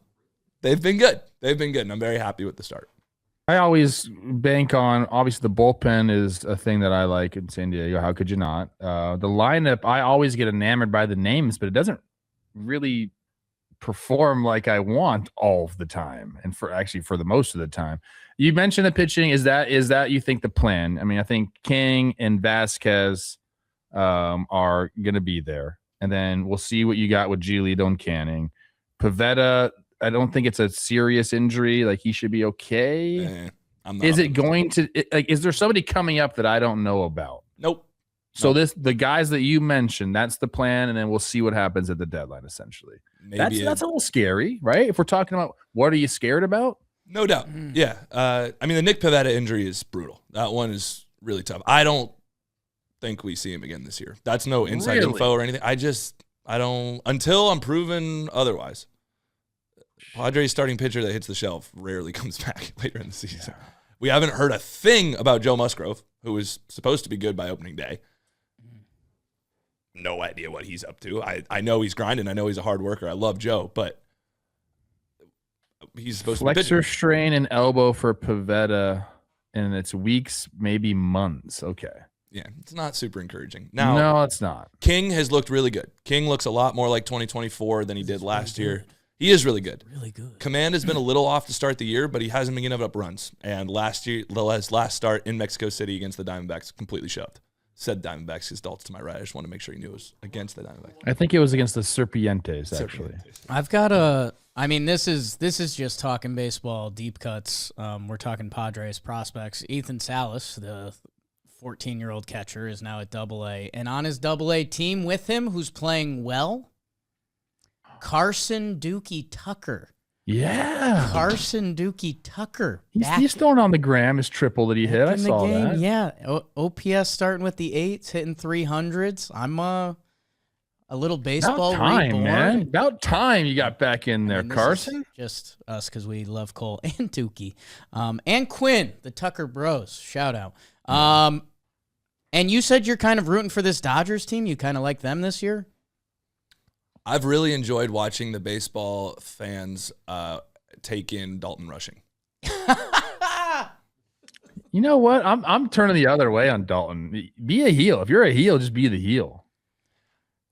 They've been good. And I'm very happy with the start. I always bank on, obviously, the bullpen is a thing that I like in San Diego. How could you not? The lineup, I always get enamored by the names, but it doesn't really perform like I want all of the time, and for the most of the time. You mentioned the pitching. Is that you think the plan? I mean, I think King and Vasquez are going to be there, and then we'll see what you got with Giolito and Canning. Pivetta, I don't think it's a serious injury. Like, he should be okay. Is there somebody coming up that I don't know about? Nope. So the guys that you mentioned, that's the plan, and then we'll see what happens at the deadline, essentially. That's a little scary, right? If we're talking about what are you scared about? No doubt. Yeah. I mean, the Nick Pivetta injury is brutal. That one is really tough. I don't think we see him again this year. That's no inside info or anything. I don't, until I'm proven otherwise. Padres starting pitcher that hits the shelf rarely comes back later in the season. Yeah. We haven't heard a thing about Joe Musgrove, who was supposed to be good by opening day. No idea what he's up to. I know he's grinding. I know he's a hard worker. I love Joe, but he's supposed to be flexor strain and elbow for Pivetta, and it's weeks, maybe months. Okay. Yeah, it's not super encouraging. Now, no, it's not. King has looked really good. King looks a lot more like 2024 than he did last year. He is really good. Really good. Command has been a little off to start the year, but he hasn't been giving up runs. And last start in Mexico City against the Diamondbacks completely shoved. Said Diamondbacks, his Dalt's to my right. I just want to make sure he knew it was against the Diamondbacks. I think it was against the Serpientes, actually. I've got this is just talking baseball, deep cuts. We're talking Padres prospects. Ethan Salas, the 14-year-old catcher, is now at AA. And on his AA team with him, who's playing well, Carson Dookie Tucker. Yeah. Carson Dookie Tucker. He's throwing on the gram his triple that he hit. I in the saw game. that. Yeah. OPS starting with the 8s, hitting 300s. I'm a little baseball About time, reborn. man. About time you got back in there, I mean, this Carson. is just us because we love Cole and Dookie. And Quinn, the Tucker Bros. Shout out. And you said you're kind of rooting for this Dodgers team. You kind of like them this year? I've really enjoyed watching the baseball fans take in Dalton Rushing. You know what? I'm turning the other way on Dalton. Be a heel. If you're a heel, just be the heel.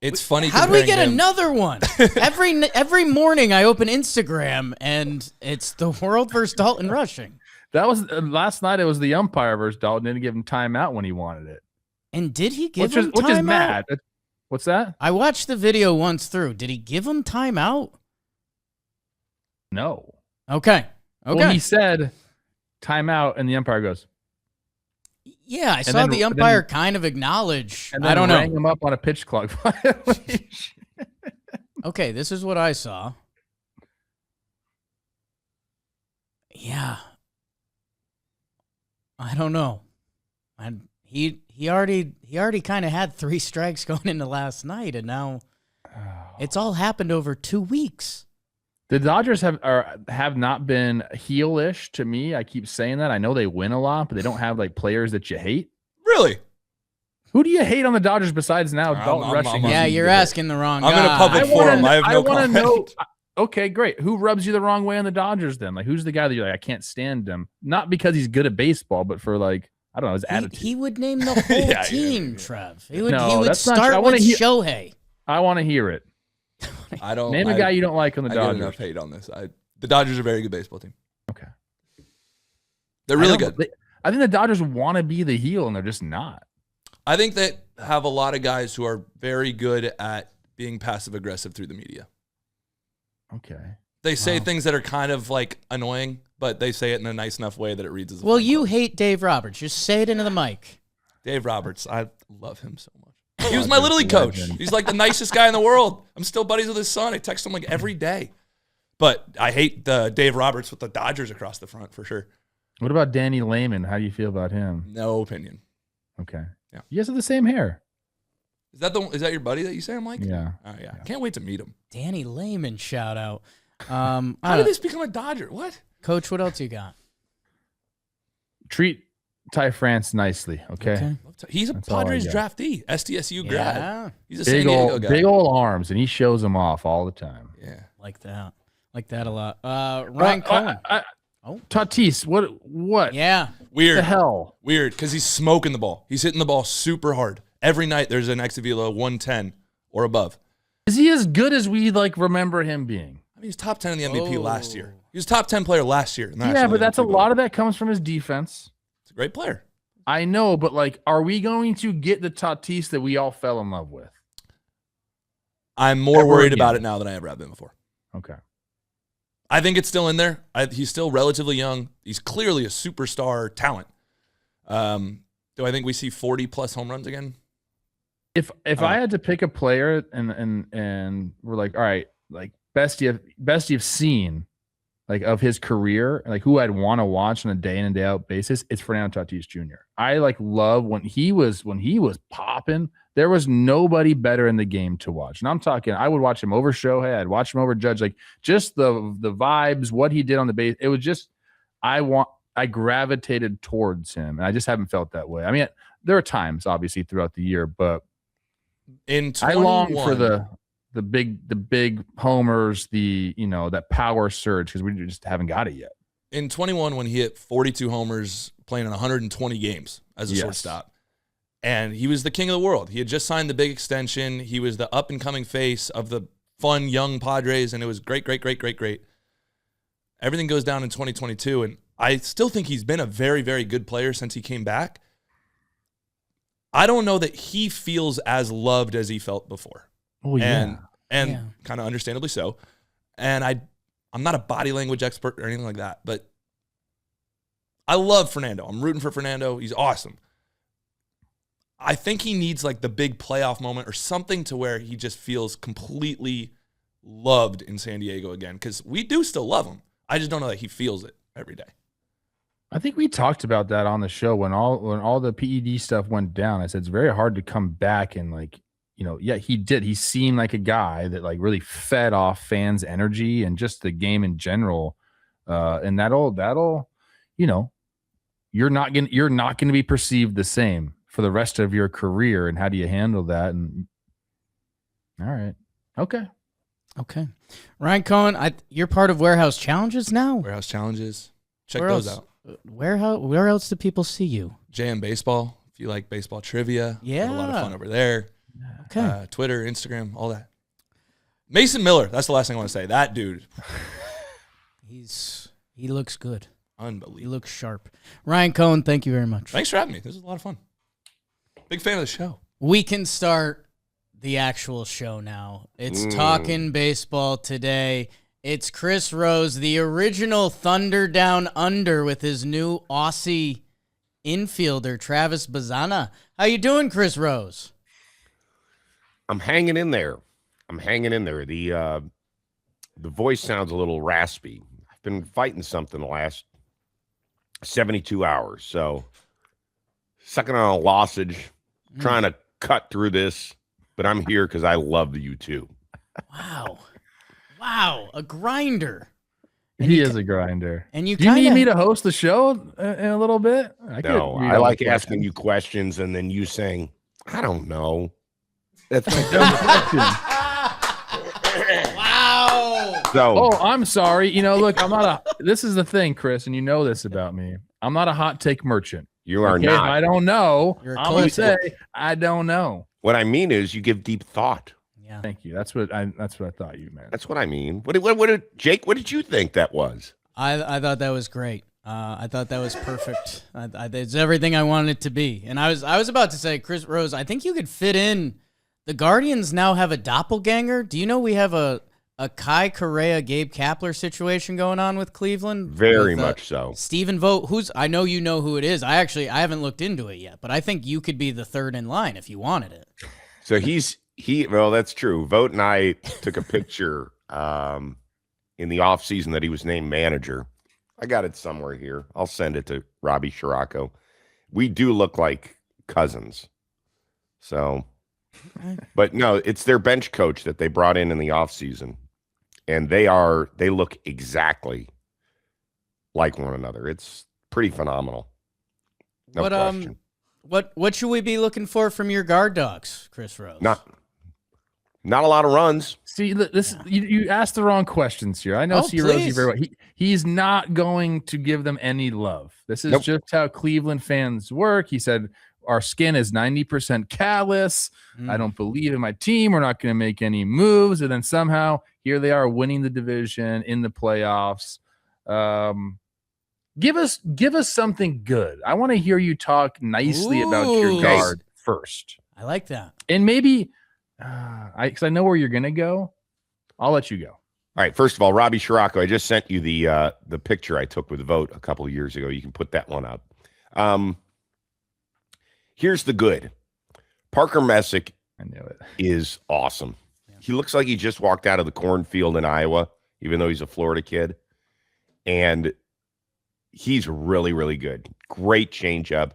It's funny. How do we get him- another one? Every morning I open Instagram and it's the world versus Dalton Rushing. That was last night. It was the umpire versus Dalton. Didn't give him timeout when he wanted it. And did he give Which him is timeout? mad. What's that? I watched the video once through. Did he give him timeout? No. Okay. Well, he said timeout, and the umpire goes. Yeah, I saw then- the umpire kind of acknowledge. And then I don't rang know. him up on a pitch clock violation. Okay, this is what I saw. Yeah. I don't know. He already kind of had 3 strikes going into last night, and now it's all happened over 2 weeks. The Dodgers have not been heelish to me. I keep saying that. I know they win a lot, but they don't have like players that you hate. Really? Who do you hate on the Dodgers besides now I'm- Dalton I'm- Rushing? I'm- Yeah, I'm- you're asking the wrong I'm in a guy. public forum. I have no wanna comment. know. Okay, great. Who rubs you the wrong way on the Dodgers then? Like, who's the guy that you're like, I can't stand him? Not because he's good at baseball, but for like, I don't know, his attitude. He would name the whole Yeah, team, yeah. Trev. He would No, that's not start true. I wanna with hear- Shohei. I want to hear it. I don't Name a guy you don't like on the I get Dodgers. enough hate on this. The Dodgers are a very good baseball team. Okay. They're really I don't- good. I think the Dodgers want to be the heel, and they're just not. I think they have a lot of guys who are very good at being passive aggressive through the media. Okay. They say things that are kind of like annoying, but they say it in a nice enough way that it reads as a Well, fun you quote. hate Dave Roberts. Just say it into the mic. Dave Roberts, I love him so much. He was my Little League coach. Legend. He's like the nicest guy in the world. I'm still buddies with his son. I text him like every day. But I hate the Dave Roberts with the Dodgers across the front for sure. What about Danny Lehman? How do you feel about him? No opinion. Okay. Yeah. You guys have the same hair. Is that your buddy that you say I'm like? Yeah. Oh yeah. Can't wait to meet him. Danny Lehman shout out. How did this become a Dodger? What? Coach, what else you got? Treat Ty France nicely, okay? He's a That's all I Padres got. draftee, SDSU grad. Yeah, He's a San Diego guy. Big old arms, and he shows them off all the time. Yeah. like that a lot. Ryan Cohen. Tatis, what? Yeah, Weird. The hell? Weird, because he's smoking the ball. He's hitting the ball super hard. Every night there's an exit velo 110 or above. Is he as good as we like remember him being? I mean, he's top 10 in the MVP last year. He was top 10 player last year. Yeah, but that's a lot of that comes from his defense. He's a great player. I know, but like, are we going to get the Tatis that we all fell in love with? I'm more Ever worried again. about it now than I ever have been before. Okay. I think it's still in there. He's still relatively young. He's clearly a superstar talent. Do I think we see 40-plus home runs again? If I had to pick a player and we're like, all right, like best you've seen, like of his career, like who I'd want to watch on a day in and day out basis, it's Fernando Tatis Jr. I like love when he was popping. There was nobody better in the game to watch, and I'm talking. I would watch him over Shohei. I'd watch him over Judge. Like just the vibes, what he did on the base. It was just I gravitated towards him, and I just haven't felt that way. I mean, there are times obviously throughout the year, but In I 21, long for the big homers, that power surge because we just haven't got it yet. in 21 when he hit 42 homers playing in 120 games as a Yes. shortstop. And he was the king of the world. He had just signed the big extension. He was the up-and-coming face of the fun young Padres, and it was great. Everything goes down in 2022, and I still think he's been a very, very good player since he came back. I don't know that he feels as loved as he felt before. Oh yeah. And kind of understandably so. And I'm not a body language expert or anything like that, but I love Fernando. I'm rooting for Fernando. He's awesome. I think he needs like the big playoff moment or something to where he just feels completely loved in San Diego again, because we do still love him. I just don't know that he feels it every day. I think we talked about that on the show when all the PED stuff went down. I said it's very hard to come back and he did. He seemed like a guy that really fed off fans' energy and just the game in general. And that'll you're not gonna be perceived the same for the rest of your career. And how do you handle that? And all right, okay. Ryan Cohen, you're part of Warehouse Challenges now. Warehouse Challenges, check those out. Where else do people see you? JM Baseball, if you like baseball trivia. Yeah. Have a lot of fun over there. Okay. Twitter, Instagram, all that. Mason Miller, that's the last thing I want to say. That dude. He looks good. Unbelievable. He looks sharp. Ryan Cohen, thank you very much. Thanks for having me. This was a lot of fun. Big fan of the show. We can start the actual show now. It's Talkin' Baseball today. It's Chris Rose, the original Thunder Down Under, with his new Aussie infielder, Travis Bazana. How you doing, Chris Rose? I'm hanging in there. The voice sounds a little raspy. I've been fighting something the last 72 hours. So sucking on a lozenge, trying to cut through this, but I'm here because I love you too. Wow, a grinder. He is a grinder. And do you need me to host the show in a little bit? I like asking you questions and then you saying, I don't know. That's my question. Wow. So, I'm sorry. Look, this is the thing, Chris, and you know this about me. I'm not a hot take merchant. You are not. If I don't know. You're I'm going to say, I don't know. What I mean is you give deep thought. Yeah. Thank you. That's what I thought you meant. That's what I mean. What did Jake? What did you think that was? I thought that was great. I thought that was perfect. It's everything I wanted it to be. And I was about to say, Chris Rose, I think you could fit in. The Guardians now have a doppelganger. Do you know we have a Kai Correa, Gabe Kapler situation going on with Cleveland? Very much so. Stephen Vogt, I know you know who it is. I haven't looked into it yet, but I think you could be the third in line if you wanted it. So well, that's true. Vogt and I took a picture in the offseason that he was named manager. I got it somewhere here. I'll send it to Robbie Scirocco. We do look like cousins. So, but no, it's their bench coach that they brought in the offseason. And they look exactly like one another. It's pretty phenomenal. No question. What should we be looking for from your guard dogs, Chris Rose? Not a lot of runs. See, you asked the wrong questions here. I know C. Rosie very well. He's not going to give them any love. This is just how Cleveland fans work. He said, our skin is 90% callous. I don't believe in my team. We're not going to make any moves. And then somehow here they are winning the division in the playoffs. Give us something good. I want to hear you talk nicely about your guard first. I like that. And maybe because I know where you're gonna go, I'll let you go. All right. First of all, Robbie Scirocco, I just sent you the picture I took with Vogt a couple of years ago. You can put that one up. Here's the good. Parker Messick is awesome. Yeah. He looks like he just walked out of the cornfield in Iowa, even though he's a Florida kid. And he's really, really good. Great changeup.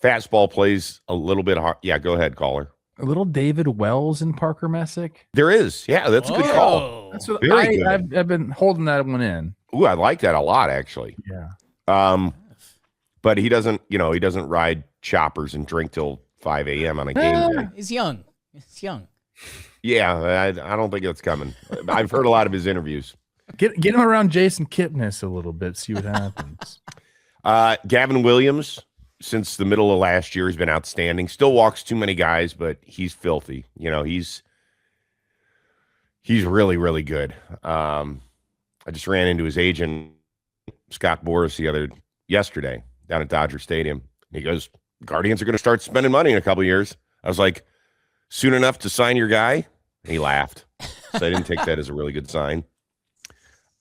Fastball plays a little bit hard. Yeah, go ahead, caller. A little David Wells in Parker Messick. There is. Yeah, that's a good call. That's what I've been holding that one in. Ooh, I like that a lot, actually. Yeah. But he doesn't ride choppers and drink till 5 a.m. on a game day. He's young. Yeah, I don't think it's coming. I've heard a lot of his interviews. Get him around Jason Kipnis a little bit, see what happens. Gavin Williams, since the middle of last year, has been outstanding. Still walks too many guys, but he's filthy. He's really, really good. I just ran into his agent, Scott Boras, yesterday down at Dodger Stadium. He goes, Guardians are going to start spending money in a couple of years. I was like, soon enough to sign your guy? And he laughed. So I didn't take that as a really good sign.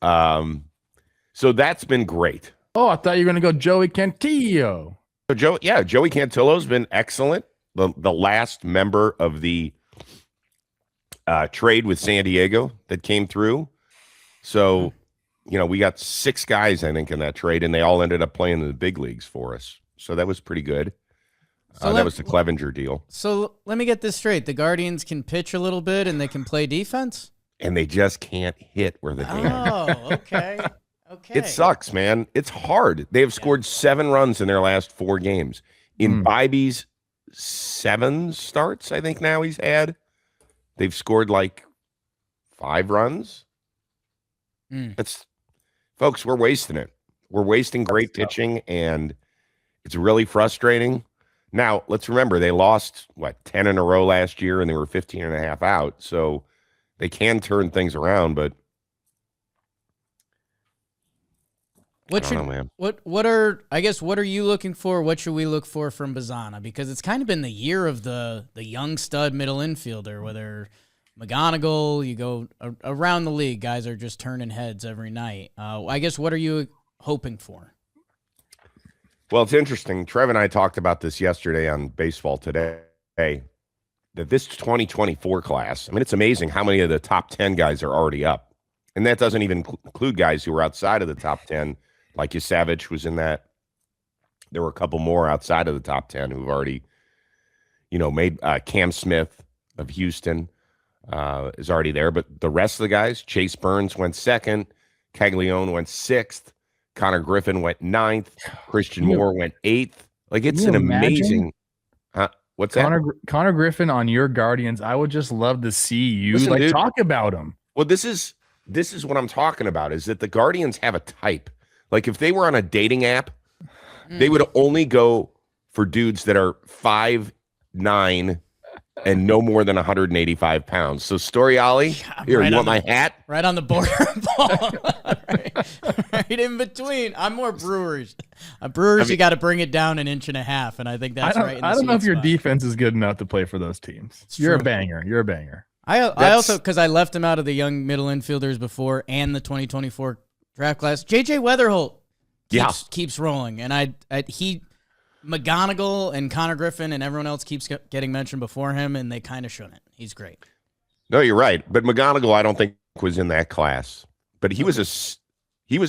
So that's been great. Oh, I thought you were going to go Joey Cantillo. So Joey Cantillo's been excellent. The last member of the trade with San Diego that came through. So, we got 6 guys, I think, in that trade, and they all ended up playing in the big leagues for us. So that was pretty good. So that was the Clevenger deal. So let me get this straight. The Guardians can pitch a little bit and they can play defense? And they just can't hit where they can. Oh, okay. Okay. It sucks, man. It's hard. They have scored 7 runs in their last 4 games. In Bibby's 7 starts, I think now he's had, they've scored like 5 runs. Folks, we're wasting it. We're wasting great pitching, and it's really frustrating. Now, let's remember, they lost, 10 in a row last year, and they were 15 and a half out. So they can turn things around, but I don't know, man. What are you looking for? What should we look for from Bazana? Because it's kind of been the year of the young stud middle infielder, whether McGonigal, you go around the league, guys are just turning heads every night. I guess what are you hoping for? Well, it's interesting. Trev and I talked about this yesterday on Baseball Today, that this 2024 class, I mean, it's amazing how many of the top 10 guys are already up. And that doesn't even include guys who are outside of the top 10, like Savage was in that. There were a couple more outside of the top 10 who've already, made Cam Smith of Houston is already there. But the rest of the guys, Chase Burns went 2nd, Caglione went 6th, Connor Griffin went 9th. Christian Moore went 8th. Like, it's an amazing. What's that? Connor Griffin on your Guardians. I would just love to see you dude, talk about him. Well, this is what I'm talking about, is that the Guardians have a type. Like, if they were on a dating app, they would only go for dudes that are 5'9" and no more than 185 pounds. So, Storiali, here, you want my hat? Right on the border ball. right in between. I'm more Brewers. You got to bring it down 1.5 inches, and I think that's right in the I don't know if your spot. defense is good enough to play for those teams. You're a banger. You're a banger. I also, because I left him out of the young middle infielders before and the 2024 draft class, JJ Weatherholt keeps rolling, and McGonigal and Connor Griffin and everyone else keeps getting mentioned before him, and they kind of shouldn't. He's great. No, you're right. But McGonigal, I don't think was in that class. But he was a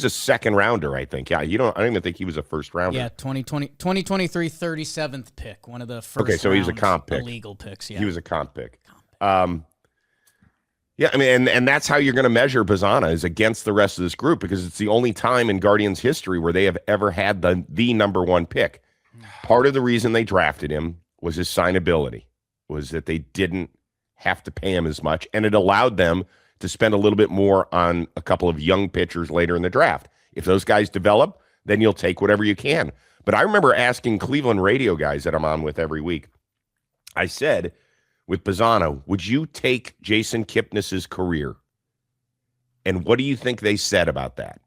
second rounder, I think. Yeah, I don't even think he was a first rounder. Yeah, 2023 37th pick, one of the first. Okay, so he was a comp pick. Illegal picks. Yeah, he was a comp pick. Yeah, I mean, and that's how you're going to measure Bazana, is against the rest of this group, because it's the only time in Guardians history where they have ever had the number 1 pick. Part of the reason they drafted him was his signability, was that they didn't have to pay him as much, and it allowed them to spend a little bit more on a couple of young pitchers later in the draft. If those guys develop, then you'll take whatever you can. But I remember asking Cleveland radio guys that I'm on with every week, I said, with Bazana, would you take Jason Kipnis's career? And what do you think they said about that?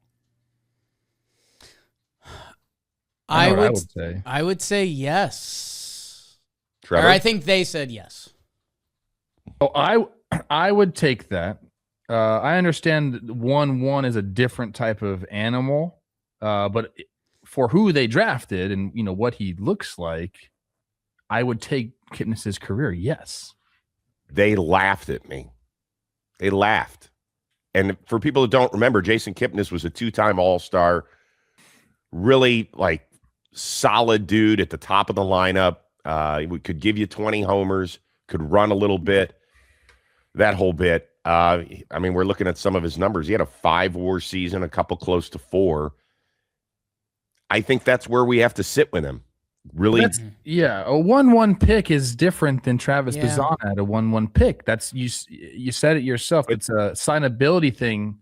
I would say yes. Trevor? Or I think they said yes. Oh, I would take that. I understand 1-1 is a different type of animal, but for who they drafted and what he looks like, I would take Kipnis's career. Yes. They laughed at me. They laughed. And for people that don't remember, Jason Kipnis was a 2-time All-Star, really solid dude at the top of the lineup. He could give you 20 homers, could run a little bit, that whole bit. I mean, we're looking at some of his numbers. He had a 5 WAR season, a couple close to 4. I think that's where we have to sit with him. Really? A 1-1 pick is different than Travis Bazana at a 1-1 pick. That's you said it yourself. It's a signability thing,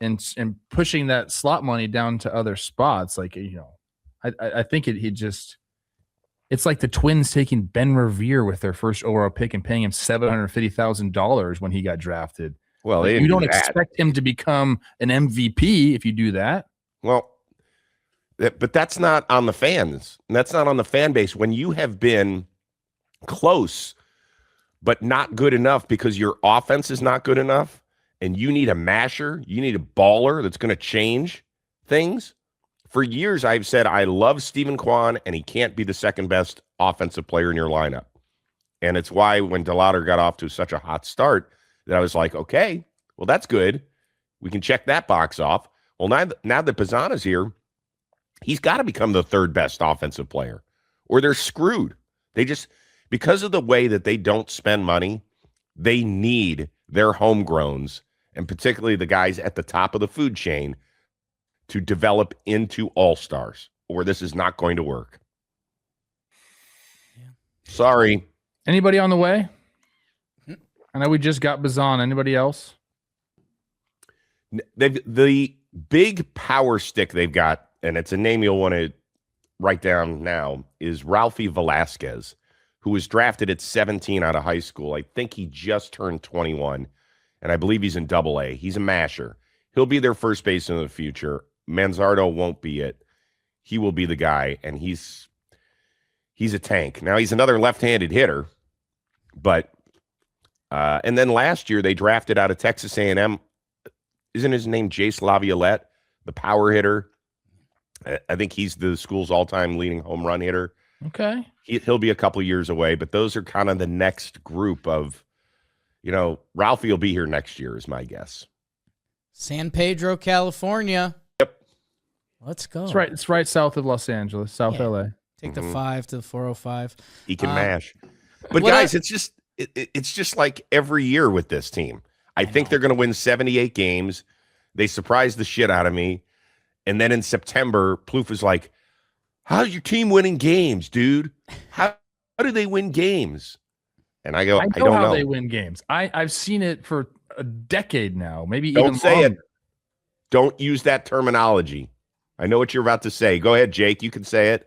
and pushing that slot money down to other spots. I think it's like the Twins taking Ben Revere with their first overall pick and paying him $750,000 when he got drafted. Well, you don't expect him to become an MVP if you do that. Well, but that's not on the fans. And that's not on the fan base. When you have been close, but not good enough because your offense is not good enough, and you need a masher, you need a baller that's going to change things. For years, I've said I love Stephen Kwan, and he can't be the second best offensive player in your lineup. And it's why when DeLauder got off to such a hot start, that I was like, okay, well, that's good. We can check that box off. Well, now that Pizzana's here, he's got to become the third best offensive player, or they're screwed. They just, because of the way that they don't spend money, they need their homegrowns, and particularly the guys at the top of the food chain, to develop into all-stars, or this is not going to work. Yeah. Sorry. Anybody on the way? I know we just got Bazan. Anybody else? The big power stick they've got, and it's a name you'll want to write down now, is Ralphie Velasquez, who was drafted at 17 out of high school. I think he just turned 21, and I believe he's in Double-A. He's a masher. He'll be their first baseman in the future. Manzardo won't be it. He will be the guy, and he's a tank. Now, he's another left-handed hitter, but and then last year they drafted out of Texas A&M. Isn't his name Jace Laviolette, the power hitter? I think he's the school's all-time leading home run hitter. Okay. He'll be a couple years away, but those are kind of the next group of, Ralphie will be here next year is my guess. San Pedro, California. Yep. Let's go. That's right. It's right south of Los Angeles, South LA. Take the 5 to the 405. He can mash. But what guys, it's just like every year with this team. I think they're going to win 78 games. They surprised the shit out of me. And then in September, Plouffe was like, how's your team winning games, dude? How do they win games? And I go, I don't know how they win games. I've seen it for a decade now, maybe Don't even say longer. it. Don't use that terminology. I know what you're about to say. Go ahead, Jake. You can say it.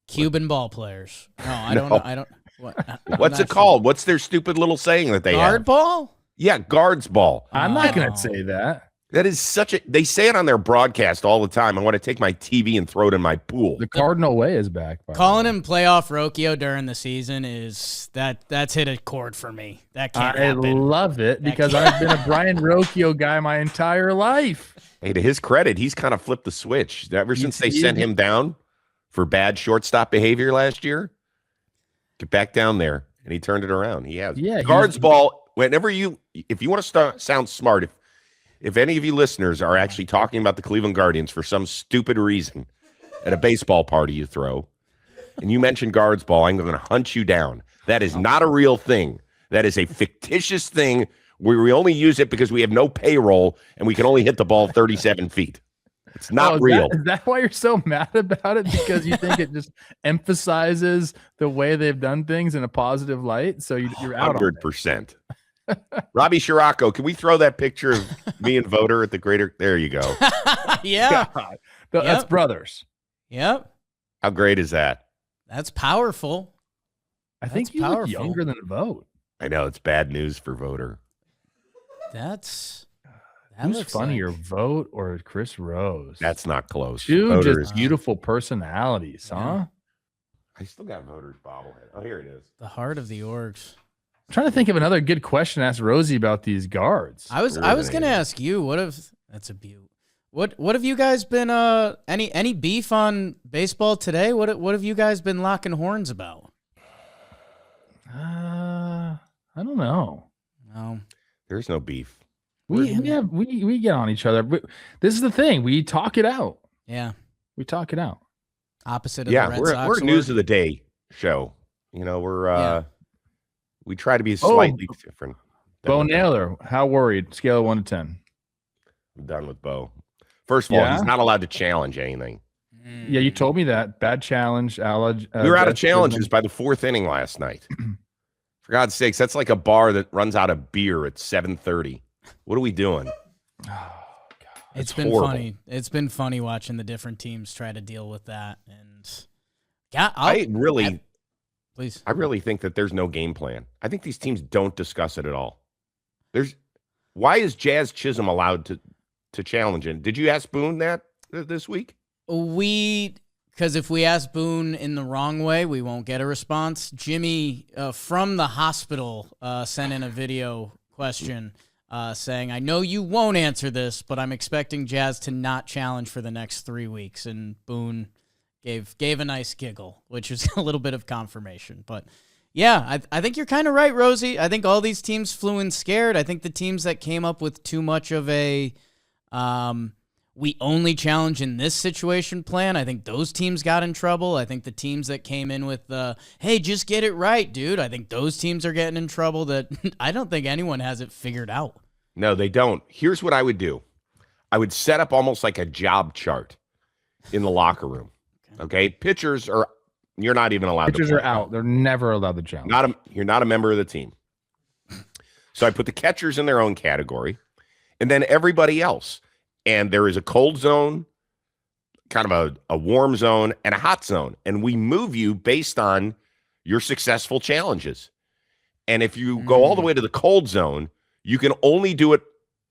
Cuban ball players. No, I don't know. I don't. What, What's it called? What's their stupid little saying that they Guard have? ball? Yeah, guards ball. I'm not going Oh. to say that. That is they say it on their broadcast all the time. I want to take my TV and throw it in my pool. The Cardinal way is back. By the Calling way. him playoff Rocchio during the season that's hit a chord for me. That can't I happen. love it because I've been a Brian Rocchio guy my entire life. Hey, to his credit, he's kind of flipped the switch. Ever since they sent him down for bad shortstop behavior last year, get back down there, and he turned it around. He has. Yeah, Guards ball, if you want to sound smart, if any of you listeners are actually talking about the Cleveland Guardians for some stupid reason at a baseball party you throw, and you mention guards ball, I'm going to hunt you down. That is not a real thing. That is a fictitious thing where we only use it because we have no payroll and we can only hit the ball 37 feet. It's not real. Is that why you're so mad about it? Because you think it just emphasizes the way they've done things in a positive light? So you're out on it. 100%. Robbie Scirocco, can we throw that picture of me and Voter at the Greater? There you go. Yeah. God. That's Yep. brothers. Yep. How great is that? That's powerful. I think That's you look powerful. younger than Vote. I know it's bad news for Voter. That Who's looks funnier, like- Vote or Chris Rose? That's not close. two Voter just is, beautiful personalities, huh? Yeah. I still got Voter's bobblehead. Oh, here it is. the heart of the orgs. I'm trying to think of another good question to ask Rosie about these guards. I was going to ask you, what if that's a beaut? What have you guys been any beef on baseball today? What have you guys been locking horns about? I don't know. No. There's no beef. We get on each other. This is the thing. We talk it out. Yeah. We talk it out. Opposite of Yeah, the Red we're Sox. a news of the day show. We try to be slightly different. Bo Naylor, how worried? Scale of 1 to 10. I'm done with Bo. First of all, Yeah? he's not allowed to challenge anything. Yeah, you told me that. Bad challenge. We were out of challenges by the fourth inning last night. For God's sakes, that's like a bar that runs out of beer at 7:30. What are we doing? It's been horrible. funny. It's been funny watching the different teams try to deal with that. And I really think that there's no game plan. I think these teams don't discuss it at all. Why is Jazz Chisholm allowed to challenge it? Did you ask Boone that this week? Because if we ask Boone in the wrong way, we won't get a response. Jimmy from the hospital sent in a video question saying, I know you won't answer this, but I'm expecting Jazz to not challenge for the next 3 weeks. And Boone gave a nice giggle, which is a little bit of confirmation. But Yeah, I think you're kind of right, Rosie. I think all these teams flew in scared. I think the teams that came up with too much of a we only challenge in this situation plan, I think those teams got in trouble. I think the teams that came in with hey, just get it right, dude. I think those teams are getting in trouble that I don't think anyone has it figured out. No, they don't. Here's what I would do. I would set up almost like a job chart in the locker room. Okay? Pitchers are you're not even allowed Pitchers to play. are out. They're never allowed to jump. You're not a member of the team. So I put the catchers in their own category and then everybody else. And there is a cold zone, kind of a warm zone, and a hot zone. And we move you based on your successful challenges. And if you go all the way to the cold zone, you can only do it.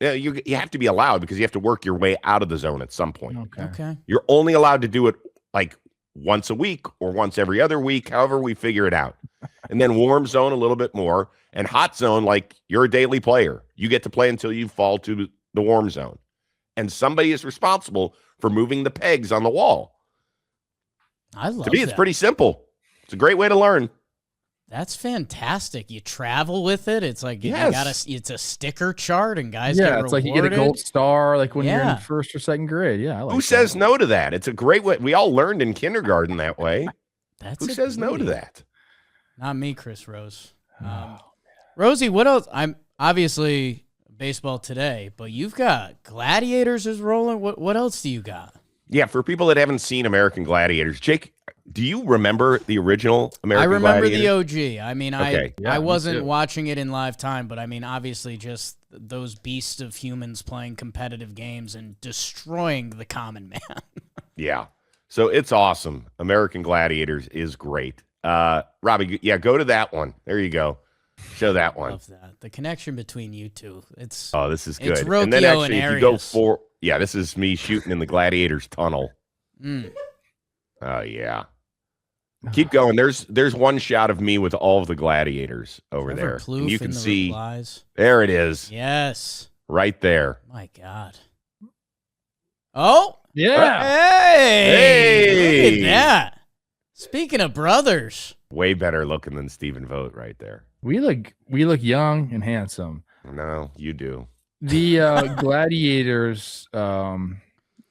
You have to be allowed because you have to work your way out of the zone at some point. Okay. You're only allowed to do it like once a week or once every other week, however we figure it out. And then warm zone a little bit more, and hot zone, like you're a daily player. You get to play until you fall to the warm zone. And somebody is responsible for moving the pegs on the wall. I love To me, that. it's pretty simple. It's a great way to learn. That's fantastic. You travel with it. It's like Yes. it's a sticker chart, and guys get Yeah, rewarded. it's like you get a gold star, like when you're Yeah. in first or second grade. Yeah, I like Who says that. no to that? It's a great way. We all learned in kindergarten that way. That's Who a says no to beauty. that? Not me, Chris Rose. Rosie, what else? I'm obviously baseball today, but you've got Gladiators is rolling. What else do you got? Yeah, for people that haven't seen American Gladiators, Jake, do you remember the original American I remember Gladiators? the OG. I mean, Okay. Yeah, I me wasn't too. watching it in live time, but I mean, obviously, just those beasts of humans playing competitive games and destroying the common man. Yeah. So it's awesome. American Gladiators is great. Robbie, yeah, go to that one. There you go. Show that one. Love that. The connection between you two. It's Oh, this is good. It's And then Rocchio actually, and if you go Arias. for, yeah, this is me shooting in the Gladiators tunnel. Mm. Oh, yeah. Keep going. There's one shot of me with all of the Gladiators over Trevor there. Plouffe And you in can the see, replies. there it is, Yes. right there. My God. Oh. Yeah. Hey. Look Hey. at that. Speaking of brothers. Way better looking than Stephen Vogt right there. We look young and handsome. No, you do. The Gladiators. And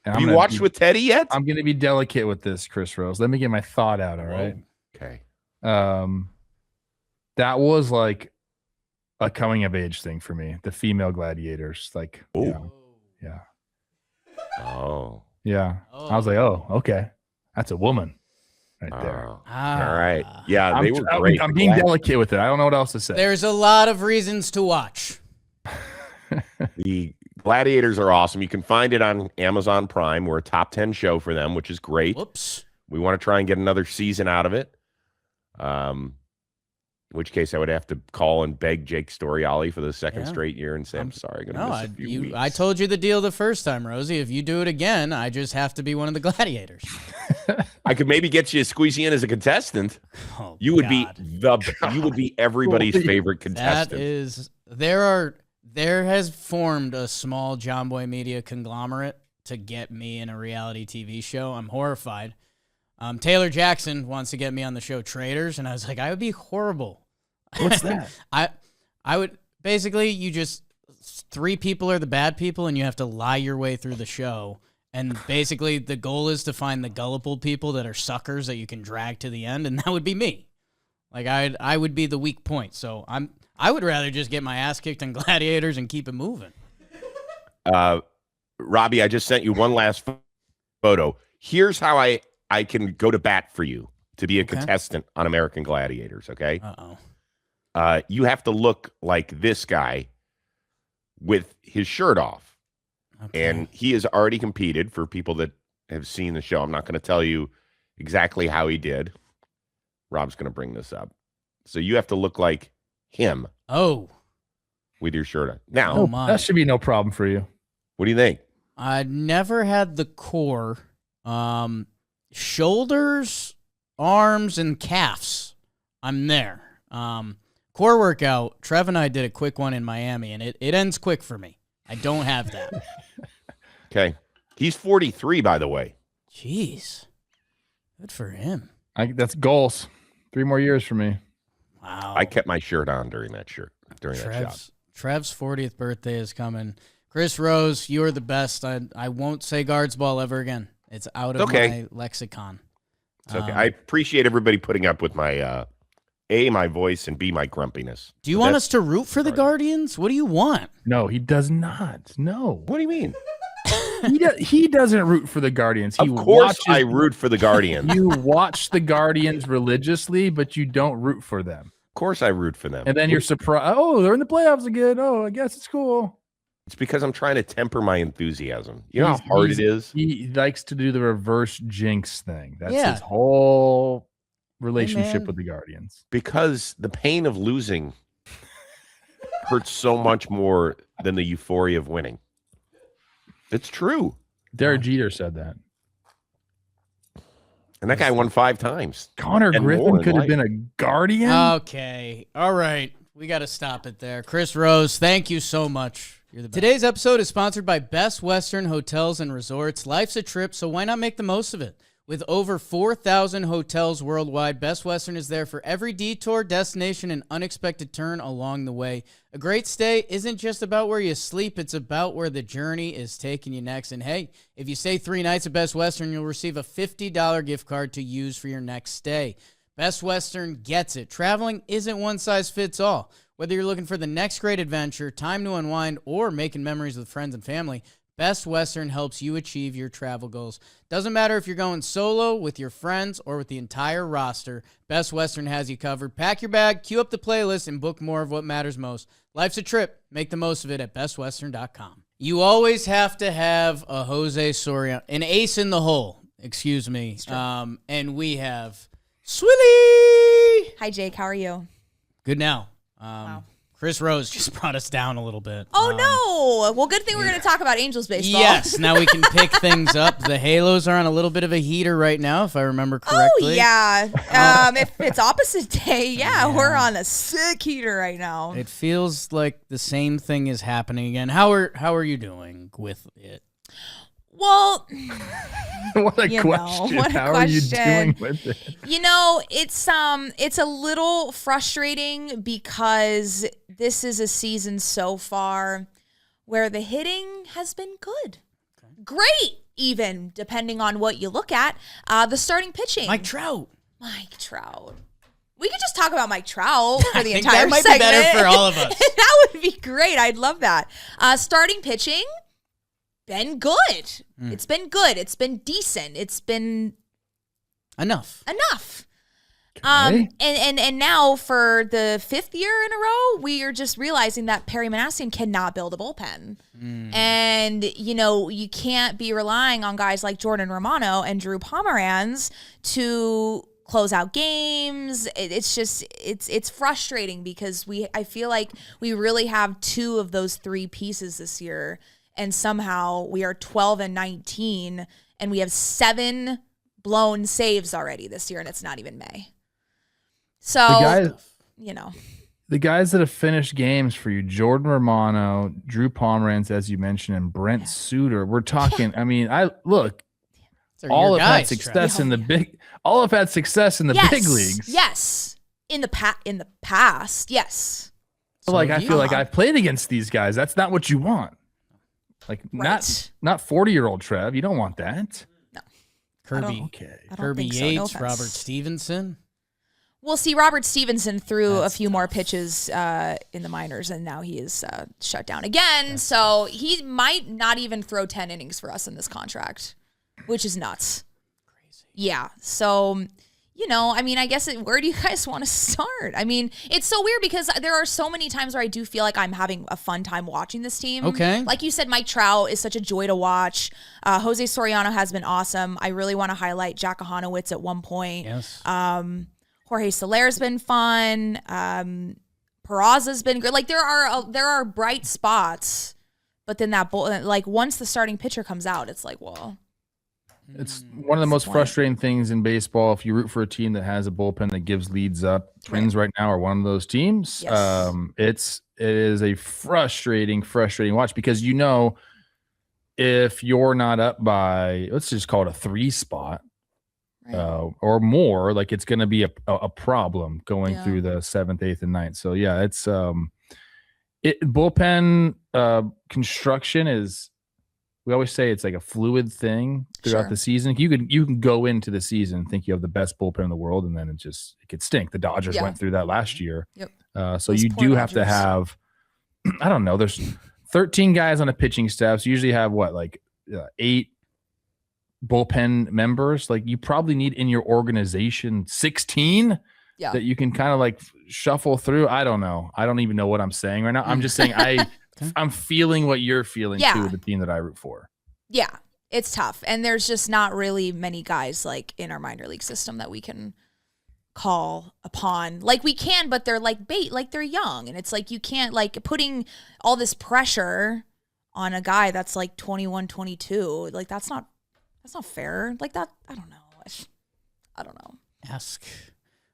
Have you watched with Teddy yet? I'm going to be delicate with this, Chris Rose. Let me get my thought out. All right. Okay. That was like a coming of age thing for me. The female gladiators, like, Ooh. yeah. Oh. I was like, oh, okay, that's a woman right there. Oh. Ah. All right. Yeah, they were great. I'm being delicate with it. I don't know what else to say. There's a lot of reasons to watch. The Gladiators are awesome. You can find it on Amazon Prime. We're a top 10 show for them, which is great. Whoops. We want to try and get another season out of it. In which case I would have to call and beg Jake Storiali for the second Yeah. straight year and say, I'm sorry, I'm going to miss a few weeks. I told you the deal the first time, Rosie. If you do it again, I just have to be one of the gladiators. I could maybe get you squeeze you in as a contestant. Oh, You would God. you would be everybody's Holy- favorite That contestant. is there has formed a small Jomboy Media conglomerate to get me in a reality TV show. I'm horrified. Taylor Jackson wants to get me on the show Traders, and I was like, I would be horrible. What's that? I would basically, you just, 3 people are the bad people, and you have to lie your way through the show. And basically, the goal is to find the gullible people that are suckers that you can drag to the end, and that would be me. Like I would be the weak point. So I would rather just get my ass kicked in Gladiators and keep it moving. Robbie, I just sent you one last photo. Here's how I can go to bat for you to be a Okay. contestant on American Gladiators, okay? Uh-oh. You have to look like this guy with his shirt off. Okay. And he has already competed. For people that have seen the show, I'm not going to tell you exactly how he did. Rob's going to bring this up. So you have to look like him Oh, with your shirt on. Now, Oh, my. That should be no problem for you. what do you think? I never had the core. Shoulders, arms, and calves. I'm there. Core workout, Trev and I did a quick one in Miami, and it ends quick for me. I don't have that. Okay. He's 43, by the way. Jeez. Good for him. That's goals. 3 more years for me. Wow. I kept my shirt on during that shot. Trev's 40th birthday is coming. Chris Rose, you are the best. I won't say guards ball ever again. It's out of my lexicon. It's okay. I appreciate everybody putting up with my A, my voice, and B, my grumpiness. Do you want us to root for the Guardians? What do you want? No, he does not. No. What do you mean? He doesn't root for the Guardians. Of course I root for the Guardians. You watch the Guardians religiously, but you don't root for them. Of course I root for them. And then you're surprised. Oh, they're in the playoffs again. Oh, I guess it's cool. It's because I'm trying to temper my enthusiasm. You know how hard it is? He likes to do the reverse jinx thing. That's his whole relationship with the Guardians. Because the pain of losing hurts so much more than the euphoria of winning. It's true. Derek Jeter said that. And that guy won 5 times. Connor Griffin could have been a Guardian. Okay. All right. We got to stop it there. Chris Rose, thank you so much. You're the best. Today's episode is sponsored by Best Western Hotels and Resorts. Life's a trip, so why not make the most of it? With over 4,000 hotels worldwide, Best Western is there for every detour, destination, and unexpected turn along the way. A great stay isn't just about where you sleep, it's about where the journey is taking you next. And hey, if you stay 3 nights at Best Western, you'll receive a $50 gift card to use for your next stay. Best Western gets it. Traveling isn't one size fits all. Whether you're looking for the next great adventure, time to unwind, or making memories with friends and family, Best Western helps you achieve your travel goals. Doesn't matter if you're going solo, with your friends, or with the entire roster, Best Western has you covered. Pack your bag, queue up the playlist, and book more of what matters most. Life's a trip. Make the most of it at bestwestern.com. You always have to have a Jose Soriano, an ace in the hole, excuse me. And we have SWILLY. Hi, Jake. How are you? Good now. Wow. Chris Rose just brought us down a little bit. Oh, no. Well, good thing we're going to talk about Angels baseball. Yes, now we can pick things up. The Halos are on a little bit of a heater right now, if I remember correctly. Oh, yeah. If it's opposite day, we're on a sick heater right now. It feels like the same thing is happening again. How are you doing with it? Well, what a question. How are you doing with it? You know, it's a little frustrating because this is a season so far where the hitting has been good. Okay. Great, even, depending on what you look at. The starting pitching. Mike Trout. We could just talk about Mike Trout for the entire that might segment. be better for all of us. That would be great. I'd love that. Starting pitching. Been good. It's been good. It's been decent. It's been enough. Okay. And now for the 5th year in a row, we are just realizing that Perry Manassian cannot build a bullpen. And, you know, you can't be relying on guys like Jordan Romano and Drew Pomeranz to close out games. It's just, it's frustrating because I feel like we really have 2 of those 3 pieces this year. And somehow we are 12-19, and we have 7 blown saves already this year, and it's not even May. So, the guys that have finished games for you, Jordan Romano, Drew Pomeranz, as you mentioned, and Brent Suter. We're talking. I mean, all have had success in the big. All have had success in the big leagues. Yes, in the past, yes. So I feel like I've played against these guys. That's not what you want. Like not 40-year-old Trev. You don't want that. No. Kirby Yates, No Robert Stevenson. Well, see, Robert Stevenson threw a few more pitches in the minors, and now he is shut down again. So he might not even throw 10 innings for us in this contract, which is nuts. Crazy. Yeah. So, you know, I mean, I guess where do you guys want to start? I mean, it's so weird because there are so many times where I do feel like I'm having a fun time watching this team. Okay. Like you said, Mike Trout is such a joy to watch. Jose Soriano has been awesome. I really want to highlight Jack Ahanowitz at one point. Yes. Jorge Soler's been fun. Peraza's been good. Like there are bright spots, but then once the starting pitcher comes out, it's like, well. It's one of the most frustrating things in baseball. If you root for a team that has a bullpen that gives leads up, Twins right now are one of those teams. Yes. It is a frustrating watch because if you're not up by, let's just call it a 3 spot, or or more, like it's going to be a problem going through the 7th, 8th, and 9th. So yeah, it's bullpen construction is. We always say it's like a fluid thing throughout the season. You can go into the season and think you have the best bullpen in the world, and then it could stink. The Dodgers went through that last year. Yep. So you do have to have, I don't know, there's 13 guys on a pitching staff. So you usually have 8 bullpen members. Like you probably need in your organization 16 that you can kind of like shuffle through. I don't know. I don't even know what I'm saying right now. I'm just saying I'm feeling what you're feeling too with the team that I root for. Yeah, it's tough. And there's just not really many guys like in our minor league system that we can call upon. Like we can, but they're like bait, like they're young. And it's like you can't like putting all this pressure on a guy that's like 21, 22. Like that's not fair. Like that, I don't know. I don't know. Ask.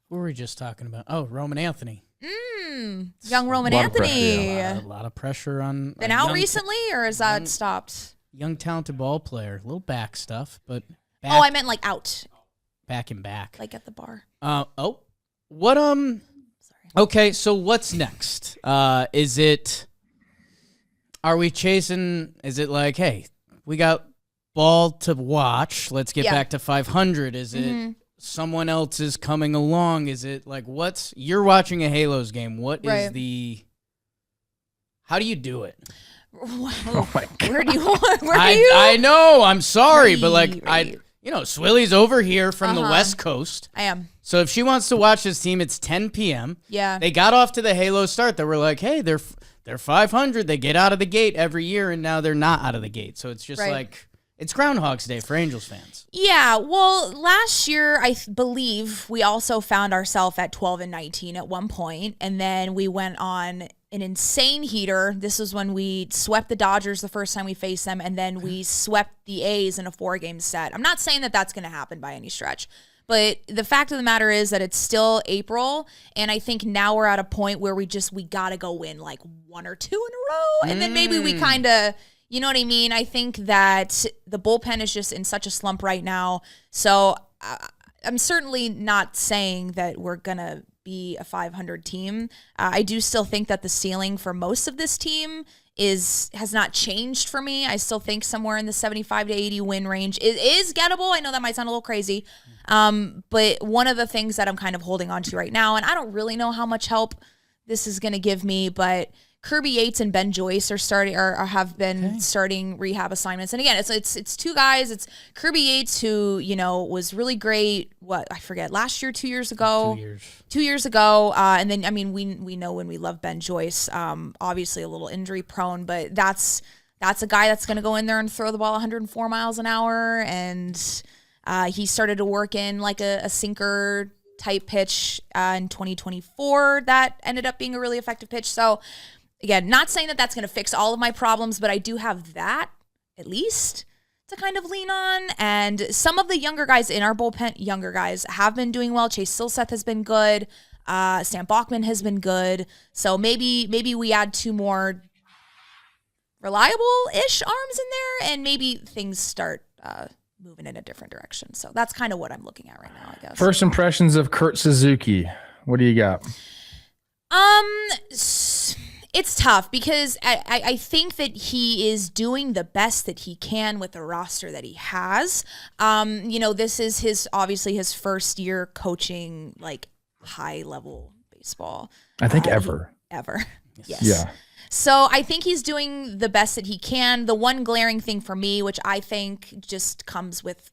Who were we just talking about? Oh, Roman Anthony. Young Roman Anthony. A lot of pressure on. Been out recently, or has that stopped? Young, talented ball player. A little back stuff, but. Back, I meant like out. Back and back. Like at the bar. What, Sorry. Okay, so what's next? Are we chasing, is it like, hey, we got ball to watch, let's get back to 500? Is it someone else is coming along? Is it like you're watching a Halos game? What is how do you do it? Oh my God. Where do you? I know. I'm sorry, but Swilly's over here from the West Coast. I am. So if she wants to watch this team, it's 10 p.m. Yeah. They got off to the Halo start. They were like, hey, they're 500. They get out of the gate every year, and now they're not out of the gate. So it's just like. It's Groundhog's Day for Angels fans. Yeah, well, last year, I believe we also found ourselves at 12-19 at one point, and then we went on an insane heater. This was when we swept the Dodgers the first time we faced them, and then we swept the A's in a 4-game set. I'm not saying that that's going to happen by any stretch, but the fact of the matter is that it's still April, and I think now we're at a point where we got to go win like 1 or 2 in a row, and then maybe we kind of... You know what I mean? I think that the bullpen is just in such a slump right now. So I'm certainly not saying that we're going to be a 500 team. I do still think that the ceiling for most of this team has not changed for me. I still think somewhere in the 75 to 80 win range is gettable. I know that might sound a little crazy. But one of the things that I'm kind of holding on to right now, and I don't really know how much help this is going to give me, but Kirby Yates and Ben Joyce have been starting rehab assignments. And again, it's 2 guys. It's Kirby Yates, who, was really great. I forget, last year, 2 years ago. 2 years. 2 years ago. And then, I mean, we know when we love Ben Joyce, obviously a little injury prone, but that's a guy that's going to go in there and throw the ball 104 miles an hour. And he started to work in like a sinker type pitch in 2024 that ended up being a really effective pitch. So, again, not saying that that's going to fix all of my problems, but I do have that, at least, to kind of lean on. And some of the younger guys in our bullpen, have been doing well. Chase Silseth has been good. Stan Bachman has been good. So maybe we add 2 more reliable-ish arms in there, and maybe things start moving in a different direction. So that's kind of what I'm looking at right now, I guess. First impressions of Kurt Suzuki. What do you got? It's tough because I think that he is doing the best that he can with the roster that he has. This is obviously his first year coaching like high level baseball. I think ever. Yes. Yeah. So I think he's doing the best that he can. The one glaring thing for me, which I think just comes with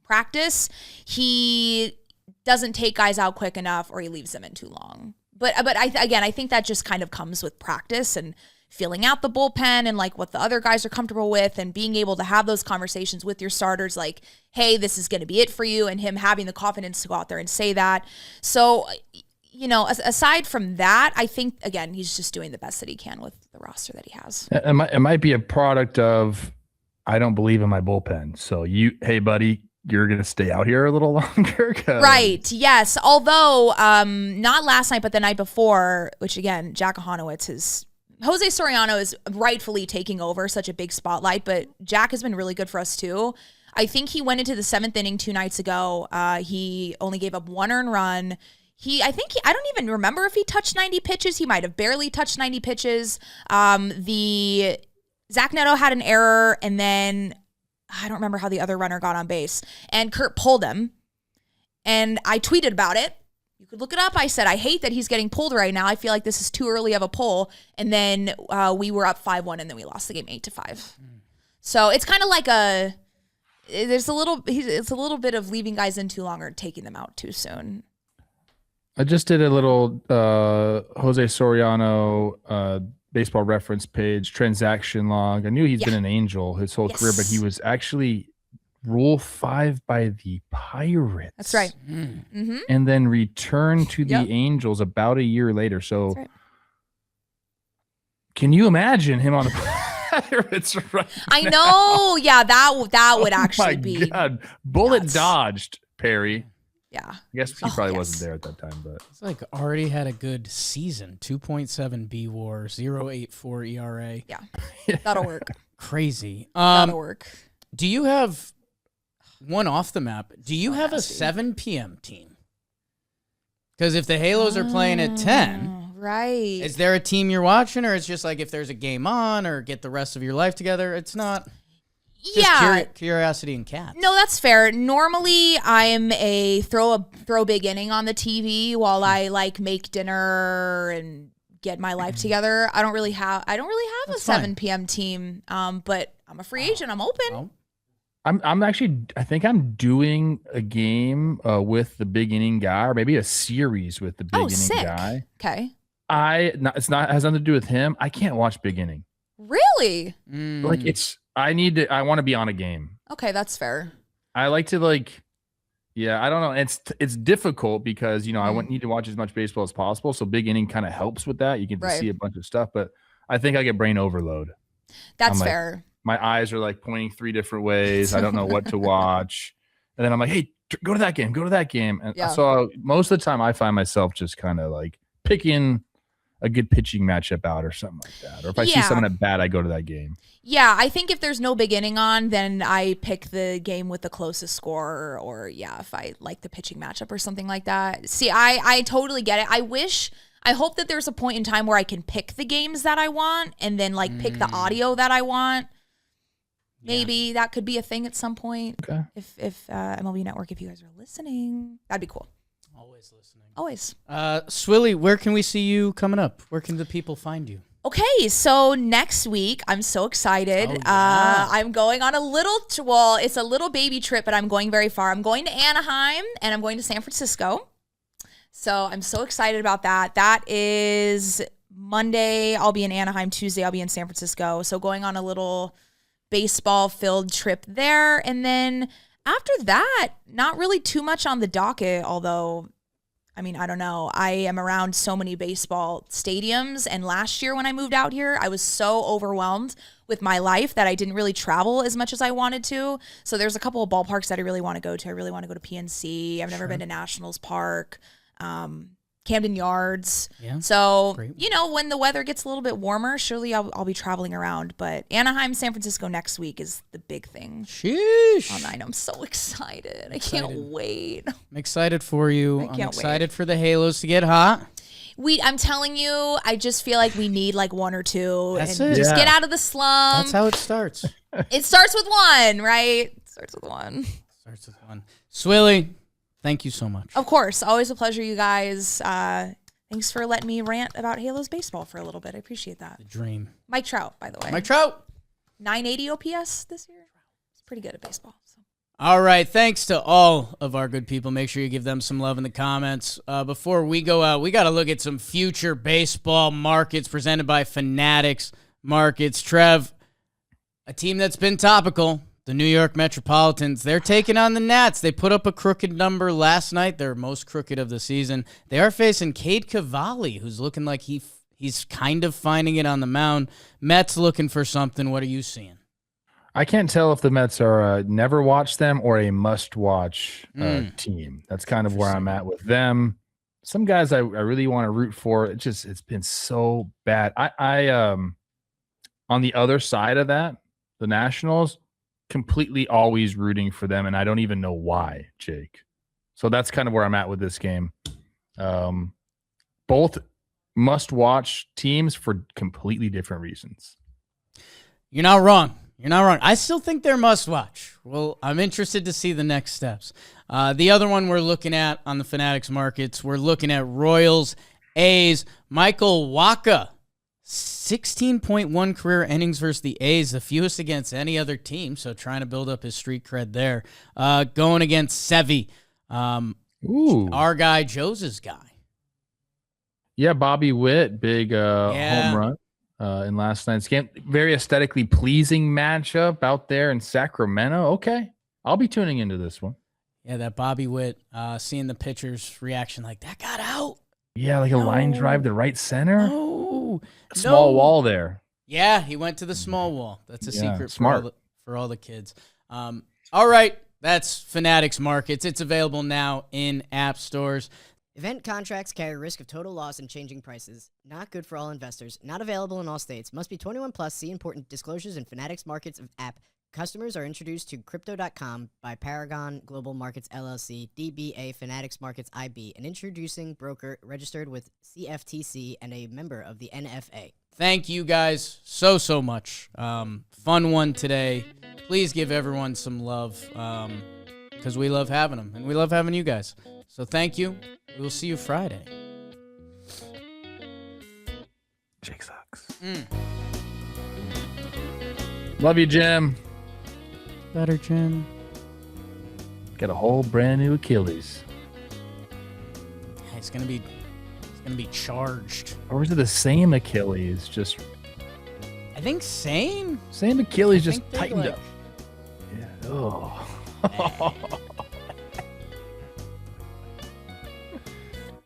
practice, he doesn't take guys out quick enough, or he leaves them in too long. But I think that just kind of comes with practice and feeling out the bullpen and like what the other guys are comfortable with, and being able to have those conversations with your starters like, hey, this is going to be it for you, and him having the confidence to go out there and say that. So, aside from that, I think, again, he's just doing the best that he can with the roster that he has. It might be a product of, I don't believe in my bullpen. So hey, buddy, you're going to stay out here a little longer? Right, yes. Although, not last night, but the night before, which again, Jack Jose Soriano is rightfully taking over such a big spotlight, but Jack has been really good for us too. I think he went into the 7th inning 2 nights ago. He only gave up 1 earned run. I don't even remember if he touched 90 pitches. He might have barely touched 90 pitches. The Zach Neto had an error, and then I don't remember how the other runner got on base. And Kurt pulled him, and I tweeted about it. You could look it up. I said, I hate that he's getting pulled right now. I feel like this is too early of a pull. And then we were up 5-1, and then we lost the game 8-5. So it's kind of like it's a little bit of leaving guys in too long or taking them out too soon. I just did a little Jose Soriano baseball reference page transaction log. I knew he's been an Angel his whole career, but he was actually Rule 5 by the Pirates. That's right. Mm-hmm. And then returned to the Angels about a year later. So can you imagine him on the Pirates right I now? know. Yeah, that would actually be. God. Bullet nuts. dodged, Perry. Yeah. I guess he probably wasn't there at that time, but It's like already had a good season. 2.7 B-WAR, 0.84 ERA. Yeah. That'll work. Crazy. That'll work. Do you have one off the map? Do you have nasty. a 7 p.m. team? Because if the Halos are playing at 10, right. is there a team you're watching, or it's just like if there's a game on or get the rest of your life together? It's not. Just curiosity and cats. No, that's fair. Normally, I'm a throw big inning on the TV while I make dinner and get my life together. I don't really have That's a 7 p.m. team. But I'm a free agent. I'm open. Well, I'm actually, I think I'm doing a game with the big inning guy, or maybe a series with the big inning sick. guy. Okay. It has nothing to do with him. I can't watch big inning. Really? Like I want to be on a game. Okay, that's fair. I like to I don't know. It's difficult because, I need to watch as much baseball as possible. So big inning kind of helps with that. You get to see a bunch of stuff, but I think I get brain overload. That's fair. My eyes are pointing 3 different ways. I don't know what to watch. And then I'm like, hey, go to that game. And so most of the time I find myself just kind of picking a good pitching matchup out or something like that. Or if I see someone at bat, I go to that game. Yeah, I think if there's no big inning on, then I pick the game with the closest score, or if I like the pitching matchup or something like that. See, I totally get it. I hope that there's a point in time where I can pick the games that I want and then pick the audio that I want. Maybe that could be a thing at some point. Okay. If MLB Network, if you guys are listening, that'd be cool. always listening. Always. Swilly, where can we see you coming up? Where can the people find you? Okay, so next week, I'm so excited. Oh, yeah. I'm going on it's a little baby trip, but I'm going very far. I'm going to Anaheim, and I'm going to San Francisco. So I'm so excited about that. That is Monday, I'll be in Anaheim. Tuesday, I'll be in San Francisco. So going on a little baseball-filled trip there. And then after that, not really too much on the docket, although... I mean, I don't know. I am around so many baseball stadiums. And last year when I moved out here, I was so overwhelmed with my life that I didn't really travel as much as I wanted to. So there's a couple of ballparks that I really want to go to. I really want to go to PNC. I've never been to Nationals Park, Camden Yards. Yeah. So, Great. when the weather gets a little bit warmer, surely I'll be traveling around. But Anaheim, San Francisco next week is the big thing. Sheesh. I'm so excited. I can't wait. I'm excited for you. I'm can't excited for the Halos to get hot. I'm telling you, I just feel like we need one or two. That's and it. Just Yeah. get out of the slump. That's how it starts. It starts with one, right? It starts with one. Starts with one. Swilly, thank you so much. Of course. Always a pleasure, you guys. Thanks for letting me rant about Halos baseball for a little bit. I appreciate that. The dream. Mike Trout, by the way. Mike Trout. 980 OPS this year. It's pretty good at baseball. So. All right. Thanks to all of our good people. Make sure you give them some love in the comments. Before we go out, we got to look at some future baseball markets presented by Fanatics Markets. Trev, a team that's been topical, the New York Metropolitans, they're taking on the Nats. They put up a crooked number last night, their most crooked of the season. They are facing Cade Cavalli, who's looking like he's kind of finding it on the mound. Mets looking for something. What are you seeing? I can't tell if the Mets are never watch them or a must-watch team. That's kind of where I'm at with them. Some guys I really want to root for. It's been so bad. I on the other side of that, the Nationals, completely always rooting for them, and I don't even know why, Jake. So that's kind of where I'm at with this game. Both must-watch teams for completely different reasons. You're not wrong. You're not wrong. I still think they're must-watch. Well, I'm interested to see the next steps. The other one we're looking at on the Fanatics Markets, we're looking at Royals, A's. Michael Wacha, 16.1 career innings versus the A's, the fewest against any other team, so trying to build up his street cred there. Going against Sevy, our guy, Joe's guy. Yeah, Bobby Witt, big home run in last night's game. Very aesthetically pleasing matchup out there in Sacramento. Okay, I'll be tuning into this one. Yeah, that Bobby Witt, seeing the pitcher's reaction like, that got out. Yeah, like a line drive to right center. No. Small wall there. Yeah, he went to the small wall. That's a secret smart. for all the kids. All right, that's Fanatics Markets. It's available now in app stores. Event contracts carry risk of total loss and changing prices. Not good for all investors. Not available in all states. Must be 21 plus. See important disclosures in Fanatics Markets app. Customers are introduced to Crypto.com by Paragon Global Markets LLC, DBA Fanatics Markets IB, an introducing broker registered with CFTC and a member of the NFA. Thank you guys so much. Fun one today. Please give everyone some love because we love having them and we love having you guys. So thank you. We will see you Friday. Jake sucks. Love you, Jim. Better, Jim. Got a whole brand new Achilles. It's gonna be charged. Or is it the same Achilles? Just I think same. Same Achilles, I just think they're tightened like- up. Yeah. Oh.